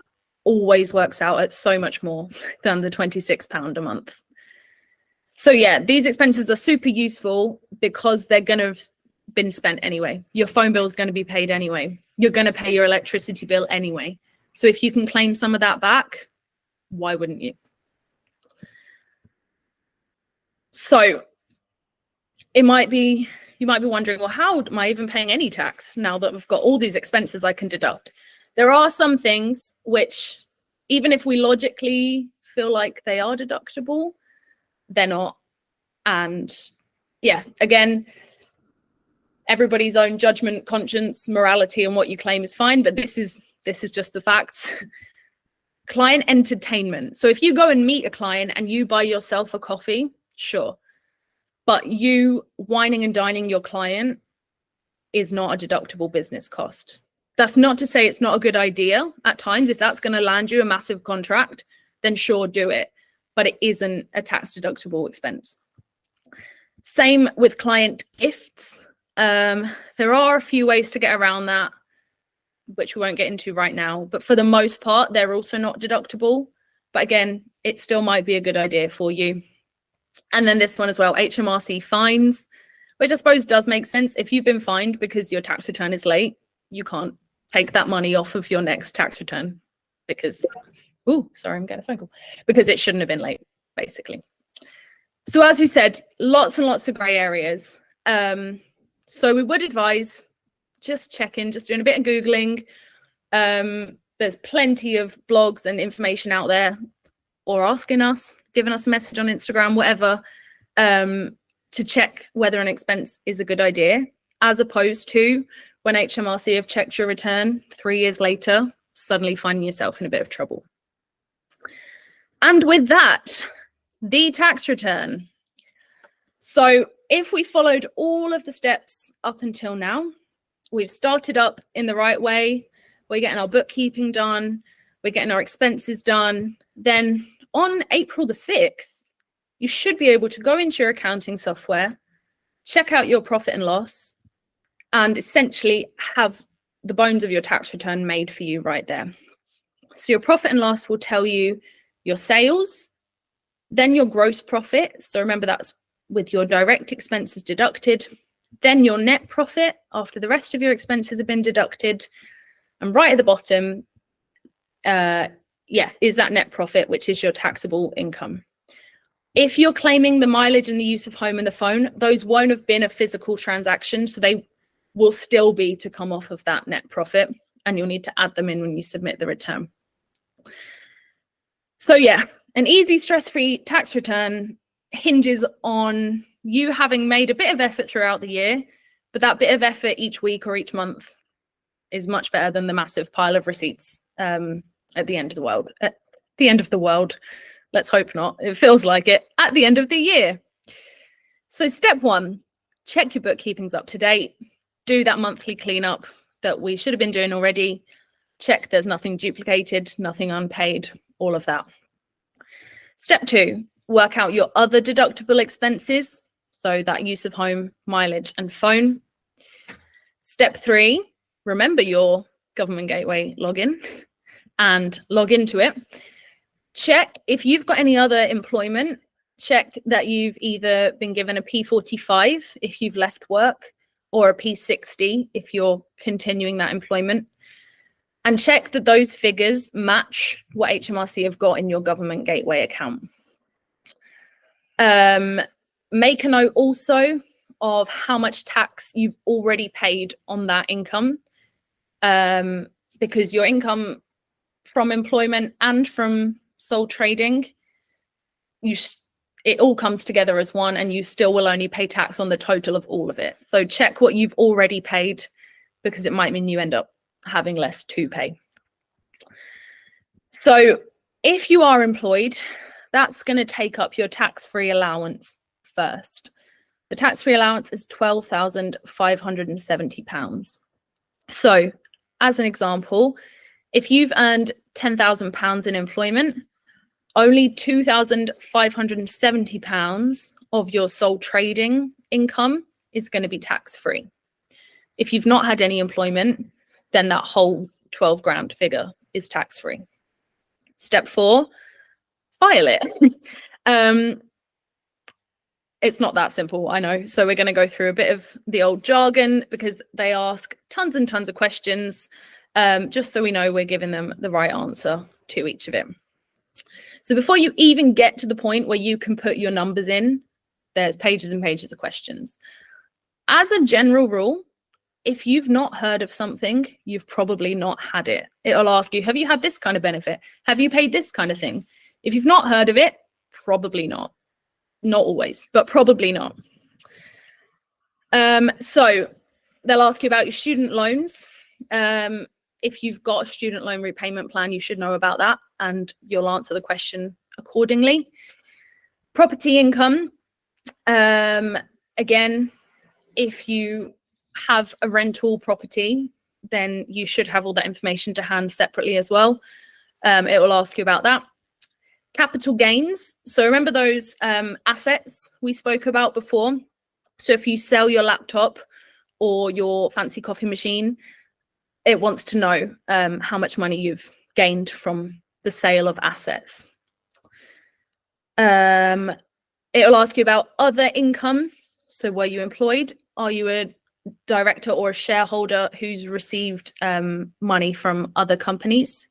always works out at so much more than the £26 a month. So yeah, these expenses are super useful because they're going to have been spent anyway. Your phone bill is going to be paid anyway. You're going to pay your electricity bill anyway. So if you can claim some of that back, why wouldn't you? So you might be wondering, well, how am I even paying any tax now that we've got all these expenses I can deduct? There are some things which, even if we logically feel like they are deductible, they're not. And yeah, again, everybody's own judgment, conscience, morality, and what you claim is fine, but this is just the facts. Client entertainment. So if you go and meet a client and you buy yourself a coffee, sure. But you wining and dining your client is not a deductible business cost. That's not to say it's not a good idea at times. If that's going to land you a massive contract, then sure, do it. But it isn't a tax deductible expense. Same with client gifts. There are a few ways to get around that, which we won't get into right now. But for the most part, they're also not deductible. But again, it still might be a good idea for you. And then this one as well, HMRC fines, which I suppose does make sense. If you've been fined because your tax return is late, you can't take that money off of your next tax return because, oh, sorry, I'm getting a phone call, because it shouldn't have been late, basically. So as we said, lots and lots of grey areas. So we would advise just checking, just doing a bit of Googling. There's plenty of blogs and information out there, or asking us, giving us a message on Instagram, whatever, to check whether an expense is a good idea, as opposed to when HMRC have checked your return 3 years later, suddenly finding yourself in a bit of trouble. And with that, the tax return. So if we followed all of the steps up until now, we've started up in the right way, we're getting our bookkeeping done, we're getting our expenses done, then on April the 6th, you should be able to go into your accounting software, check out your profit and loss, and essentially have the bones of your tax return made for you right there. So your profit and loss will tell you your sales, then your gross profit. So remember, that's with your direct expenses deducted, then your net profit after the rest of your expenses have been deducted. And right at the bottom, is that net profit, which is your taxable income. If you're claiming the mileage and the use of home and the phone, those won't have been a physical transaction, so they will still be to come off of that net profit, and you'll need to add them in when you submit the return. So yeah, an easy, stress-free tax return hinges on you having made a bit of effort throughout the year, but that bit of effort each week or each month is much better than the massive pile of receipts at the end of the world. At the end of the world, let's hope not. It feels like it at the end of the year. So step 1, check your bookkeeping's up to date. Do that monthly cleanup that we should have been doing already. Check there's nothing duplicated, nothing unpaid, all of that. Step 2, work out your other deductible expenses. So that use of home, mileage, and phone. Step 3, remember your government gateway login and log into it. Check if you've got any other employment. Check that you've either been given a P45 if you've left work, or a P60 if you're continuing that employment. And check that those figures match what HMRC have got in your government gateway account. Make a note also of how much tax you've already paid on that income, because your income from employment and from sole trading, it all comes together as one, and you still will only pay tax on the total of all of it. So check what you've already paid, because it might mean you end up having less to pay. So if you are employed, that's going to take up your tax-free allowance first. The tax-free allowance is £12,570. So as an example, if you've earned £10,000 in employment, only £2,570 of your sole trading income is going to be tax-free. If you've not had any employment, then that whole 12 grand figure is tax-free. Step 4, file it. It's not that simple, I know. So we're going to go through a bit of the old jargon, because they ask tons and tons of questions, just so we know we're giving them the right answer to each of it. So before you even get to the point where you can put your numbers in, there's pages and pages of questions. As a general rule, if you've not heard of something, you've probably not had it. It'll ask you, have you had this kind of benefit? Have you paid this kind of thing? If you've not heard of it, probably not. Not always, but probably not. So they'll ask you about your student loans. If you've got a student loan repayment plan, you should know about that, and you'll answer the question accordingly. Property income. Again, if you have a rental property, then you should have all that information to hand separately as well. It will ask you about that. Capital gains. So remember those assets we spoke about before. So if you sell your laptop or your fancy coffee machine, it wants to know how much money you've gained from the sale of assets. It will ask you about other income. So were you employed? Are you a director or a shareholder who's received money from other companies?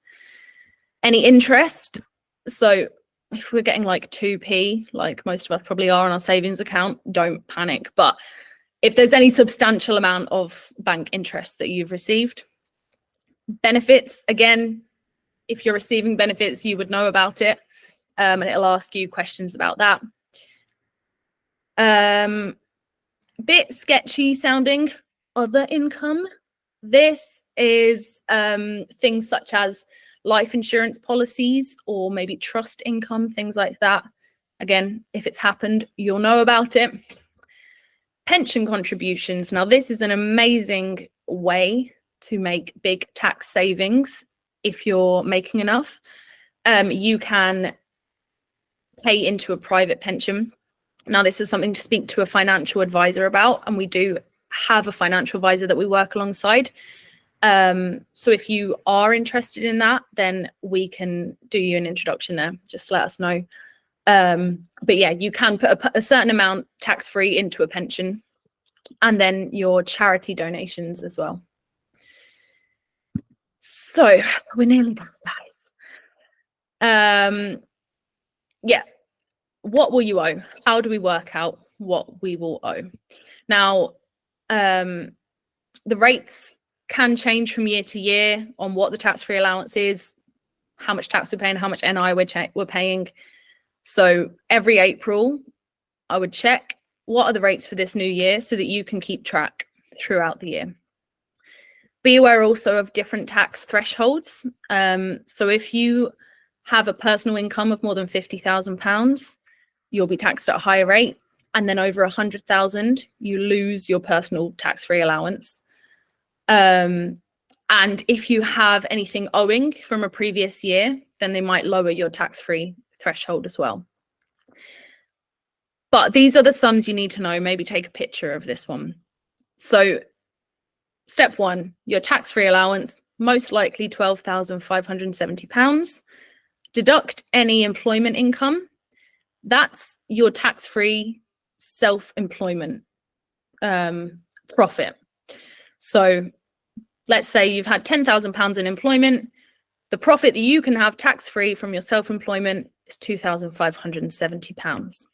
Any interest? So if we're getting like 2p, like most of us probably are on our savings account, don't panic. But if there's any substantial amount of bank interest that you've received. Benefits, again, if you're receiving benefits, you would know about it, and it'll ask you questions about that. Bit sketchy sounding, other income. This is things such as life insurance policies, or maybe trust income, things like that. Again, if it's happened, you'll know about it. Pension contributions. Now, this is an amazing way to make big tax savings if you're making enough. You can pay into a private pension. Now, this is something to speak to a financial advisor about, and we do have a financial advisor that we work alongside. So if you are interested in that, then we can do you an introduction there. Just let us know. But yeah, you can put a certain amount tax-free into a pension, and then your charity donations as well. So we're nearly done, guys. Yeah, what will you owe? How do we work out what we will owe? Now, the rates can change from year to year on what the tax-free allowance is, how much tax we're paying, how much NI we're paying. So every April, I would check what are the rates for this new year so that you can keep track throughout the year. Be aware also of different tax thresholds. So if you have a personal income of more than £50,000, you'll be taxed at a higher rate. And then over 100,000, you lose your personal tax-free allowance. And if you have anything owing from a previous year, then they might lower your tax-free threshold as well. But these are the sums you need to know. Maybe take a picture of this one. So step one, your tax-free allowance, most likely £12,570. Deduct any employment income. That's your tax-free self-employment profit. So let's say you've had £10,000 in employment. The profit that you can have tax-free from your self-employment is £2,570.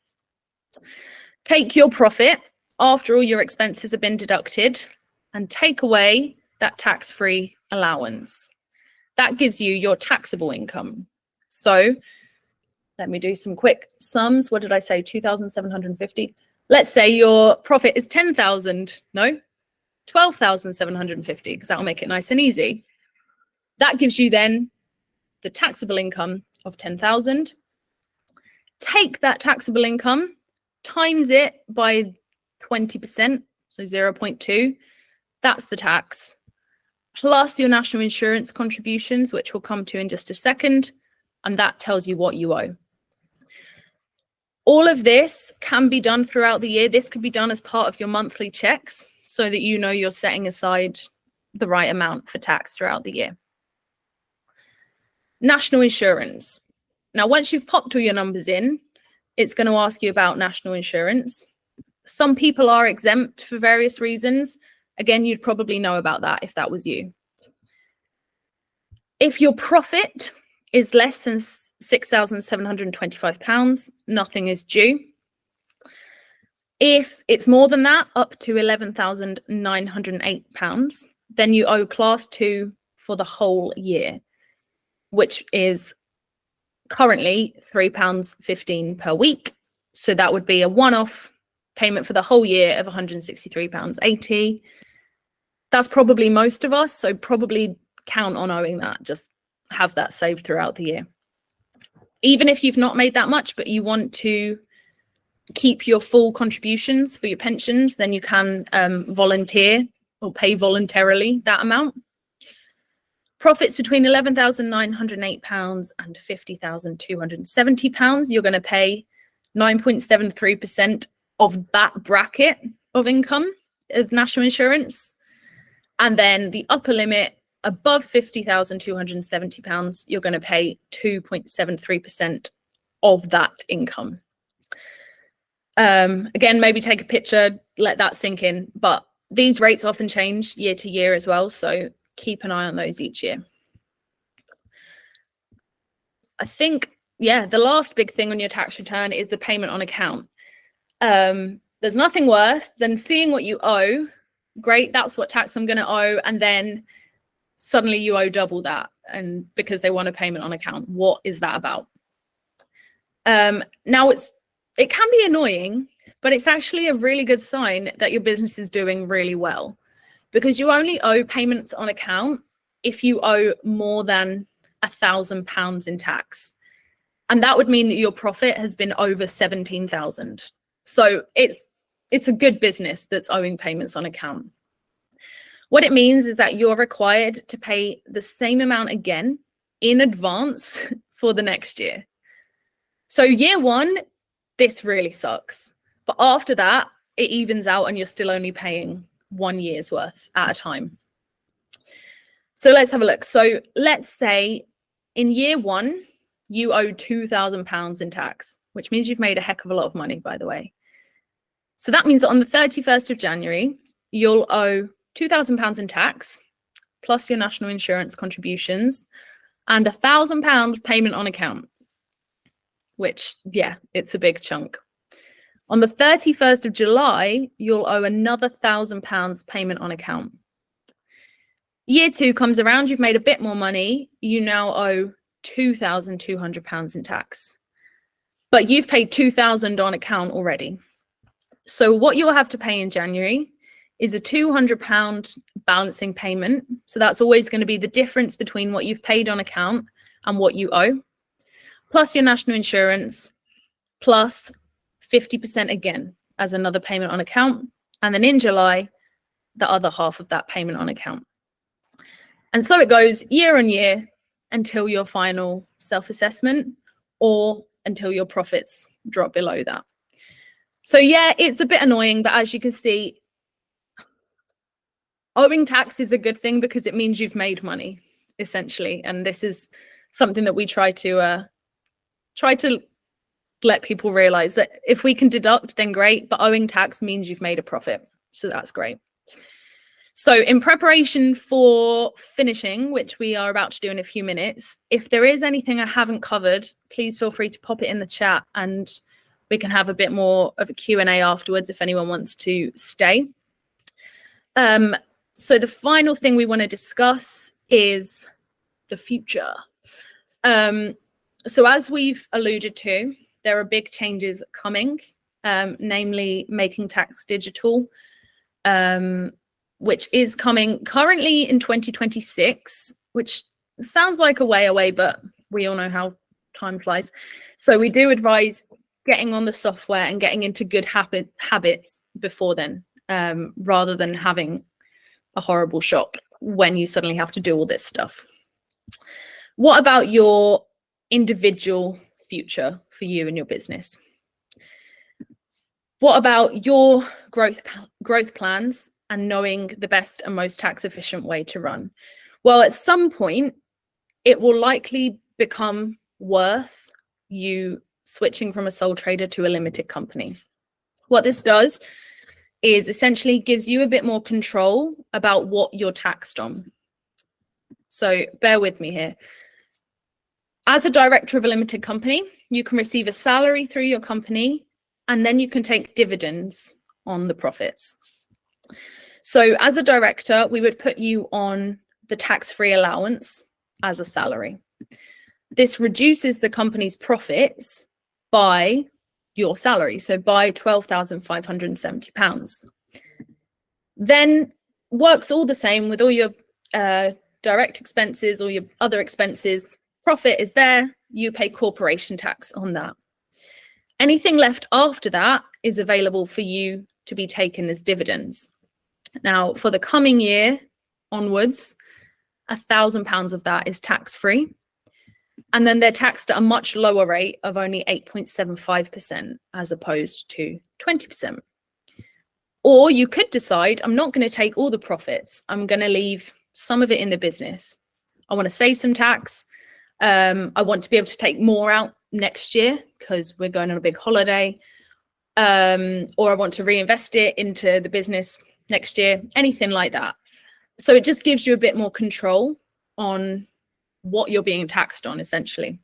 Take your profit after all your expenses have been deducted and take away that tax-free allowance. That gives you your taxable income. So let me do some quick sums. What did I say? 2,750. Let's say your profit is 10,000. No, 12,750, because that'll make it nice and easy. That gives you then the taxable income of 10,000. Take that taxable income, times it by 20%, so 0.2. That's the tax, plus your national insurance contributions, which we'll come to in just a second, and that tells you what you owe. All of this can be done throughout the year. This could be done as part of your monthly checks so that you know you're setting aside the right amount for tax throughout the year. National insurance. Now, once you've popped all your numbers in, it's going to ask you about national insurance. Some people are exempt for various reasons. Again, you'd probably know about that if that was you. If your profit is less than £6,725, nothing is due. If it's more than that, up to £11,908, then you owe class 2 for the whole year, which is currently £3.15 per week. So that would be a one-off payment for the whole year of £163.80. That's probably most of us, so probably count on owing that. Just have that saved throughout the year. Even if you've not made that much, but you want to keep your full contributions for your pensions, then you can volunteer or pay voluntarily that amount. Profits between £11,908 and £50,270, you're going to pay 9.73% of that bracket of income of national insurance. And then the upper limit above £50,270, you're going to pay 2.73% of that income. Again, maybe take a picture, let that sink in. But these rates often change year to year as well, so keep an eye on those each year. I think, yeah, the last big thing on your tax return is the payment on account. There's nothing worse than seeing what you owe. Great, that's what tax I'm going to owe, and then suddenly you owe double that, and because they want a payment on account. What is that about? Now it can be annoying, but it's actually a really good sign that your business is doing really well, because you only owe payments on account if you owe more than £1,000 in tax, and that would mean that your profit has been over 17,000. So it's a good business that's owing payments on account. What it means is that you're required to pay the same amount again in advance for the next year. So year one, this really sucks. But after that, it evens out and you're still only paying 1 year's worth at a time. So let's have a look. So let's say in year one, you owe £2,000 in tax, which means you've made a heck of a lot of money, by the way. So that means that on the 31st of January, you'll owe £2,000 in tax, plus your national insurance contributions, and £1,000 payment on account. which, yeah, it's a big chunk. On the 31st of July, you'll owe another £1,000 payment on account. Year 2 comes around, you've made a bit more money, you now owe £2,200 in tax. But you've paid £2,000 on account already. So what you'll have to pay in January is a £200 balancing payment. So that's always going to be the difference between what you've paid on account and what you owe, plus your national insurance, plus 50% again as another payment on account. And then in July, the other half of that payment on account. And so it goes year on year until your final self-assessment or until your profits drop below that. So yeah, it's a bit annoying, but as you can see, owing tax is a good thing because it means you've made money, essentially. And this is something that we try to let people realize, that if we can deduct, then great, but owing tax means you've made a profit. So that's great. So in preparation for finishing, which we are about to do in a few minutes, if there is anything I haven't covered, please feel free to pop it in the chat and we can have a bit more of a Q&A afterwards if anyone wants to stay. So the final thing we want to discuss is the future. So as we've alluded to, there are big changes coming, namely making tax digital, which is coming currently in 2026, which sounds like a way away, but we all know how time flies. So we do advise getting on the software and getting into good habits before then, rather than having a horrible shock when you suddenly have to do all this stuff. What about your individual future for you and your business? What about your growth plans and knowing the best and most tax efficient way to run? Well, at some point, it will likely become worth you switching from a sole trader to a limited company. What this does is essentially gives you a bit more control about what you're taxed on. So bear with me here. As a director of a limited company, you can receive a salary through your company, and then you can take dividends on the profits. So as a director, we would put you on the tax-free allowance as a salary. This reduces the company's profits by your salary, so by £12,570. Then works all the same with all your direct expenses, all your other expenses. Profit is there, you pay corporation tax on that. Anything left after that is available for you to be taken as dividends. Now, for the coming year onwards, £1,000 of that is tax-free. And then they're taxed at a much lower rate of only 8.75% as opposed to 20%. Or you could decide, I'm not going to take all the profits. I'm going to leave some of it in the business. I want to save some tax. I want to be able to take more out next year because we're going on a big holiday. Or I want to reinvest it into the business next year, anything like that. So it just gives you a bit more control on what you're being taxed on, essentially.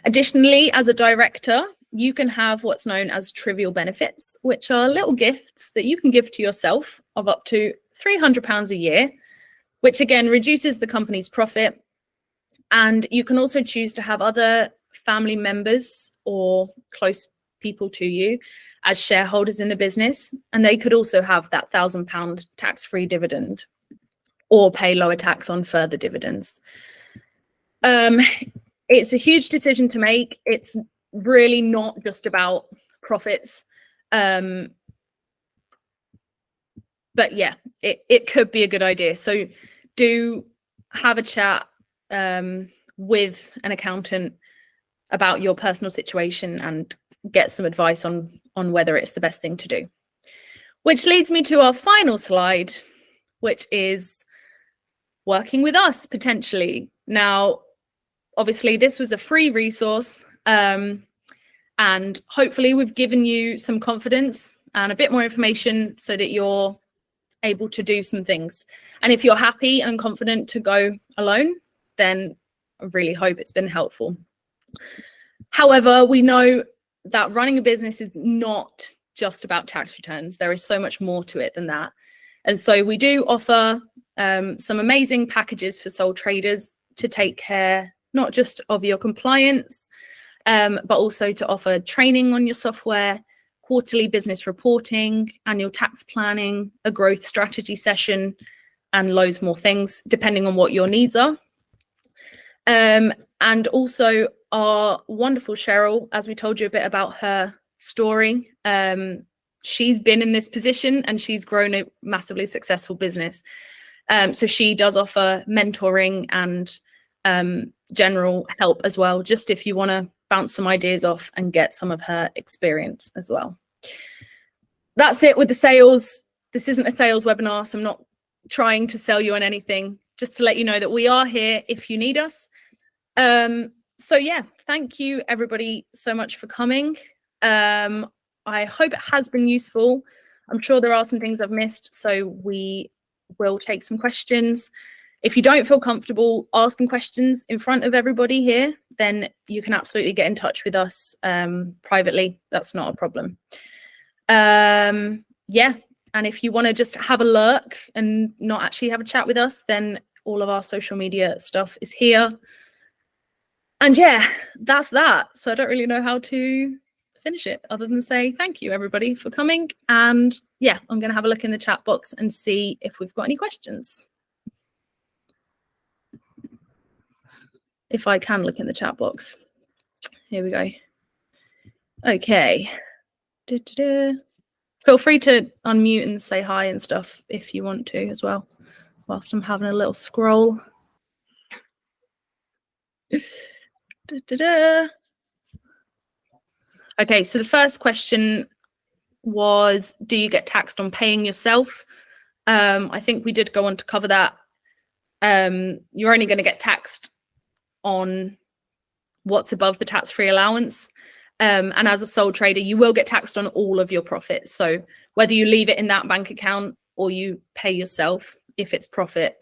Additionally, as a director, you can have what's known as trivial benefits, which are little gifts that you can give to yourself of up to £300 a year, which again reduces the company's profit. And you can also choose to have other family members or close people to you as shareholders in the business, and they could also have that £1,000 tax-free dividend or pay lower tax on further dividends. It's a huge decision to make. It's really not just about profits. But yeah, it could be a good idea. So do have a chat with an accountant about your personal situation and get some advice on whether it's the best thing to do. Which leads me to our final slide, which is working with us potentially. Now, obviously, this was a free resource, and hopefully we've given you some confidence and a bit more information so that you're able to do some things. And if you're happy and confident to go alone, then I really hope it's been helpful. However, we know that running a business is not just about tax returns. There is so much more to it than that. And so we do offer some amazing packages for sole traders to take care not just of your compliance, but also to offer training on your software, quarterly business reporting, annual tax planning, a growth strategy session, and loads more things, depending on what your needs are. And also our wonderful Cheryl, as we told you a bit about her story, she's been in this position and she's grown a massively successful business. So she does offer mentoring and general help as well, just if you want to bounce some ideas off and get some of her experience as well. That's it with the sales. This isn't a sales webinar, so I'm not trying to sell you on anything, just to let you know that we are here if you need us. So yeah, thank you everybody so much for coming. I hope it has been useful. I'm sure there are some things I've missed, so we will take some questions. If you don't feel comfortable asking questions in front of everybody here, then you can absolutely get in touch with us privately. That's not a problem. Yeah, and if you want to just have a lurk and not actually have a chat with us, then all of our social media stuff is here. And yeah, that's that. So I don't really know how to finish it other than say thank you everybody for coming. And yeah, I'm going to have a look in the chat box and see if we've got any questions. If I can look in the chat box. Here we go. Okay. Feel free to unmute and say hi and stuff if you want to as well, whilst I'm having a little scroll. Okay, so the first question was, do you get taxed on paying yourself? I think we did go on to cover that. You're only going to get taxed on what's above the tax-free allowance. And as a sole trader, you will get taxed on all of your profits. So whether you leave it in that bank account or you pay yourself, if it's profit,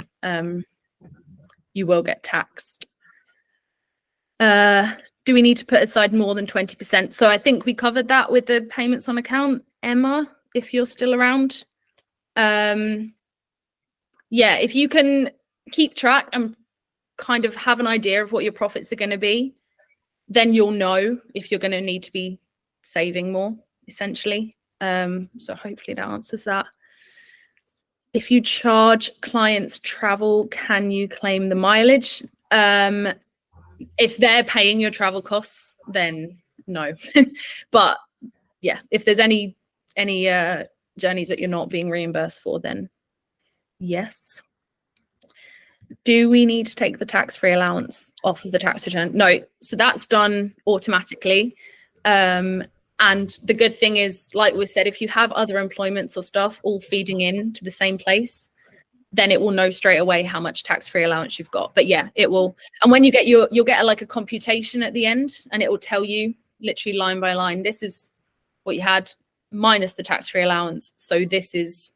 you will get taxed. Do we need to put aside more than 20%? So I think we covered that with the payments on account. Emma, if you're still around. Yeah, if you can keep track and kind of have an idea of what your profits are going to be, then you'll know if you're going to need to be saving more, essentially. So hopefully that answers that. If you charge clients travel, can you claim the mileage? If they're paying your travel costs, then no. But yeah, if there's any journeys that you're not being reimbursed for, then yes. Do we need to take the tax-free allowance off of the tax return? No, so that's done automatically. And the good thing is, like we said, if you have other employments or stuff all feeding in to the same place, then it will know straight away how much tax-free allowance you've got. But yeah, it will. And when you get you'll get like a computation at the end, and it will tell you literally line by line, this is what you had minus the tax-free allowance. So this is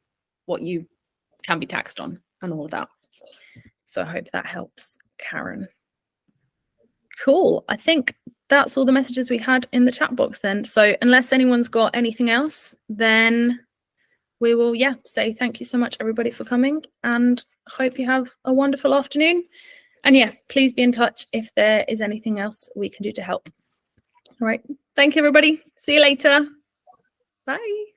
what you can be taxed on and all of that. So I hope that helps, Karen. Cool. I think that's all the messages we had in the chat box then. So unless anyone's got anything else, then we will, yeah, say thank you so much, everybody, for coming, and hope you have a wonderful afternoon. And yeah, please be in touch if there is anything else we can do to help. All right. Thank you, everybody. See you later. Bye.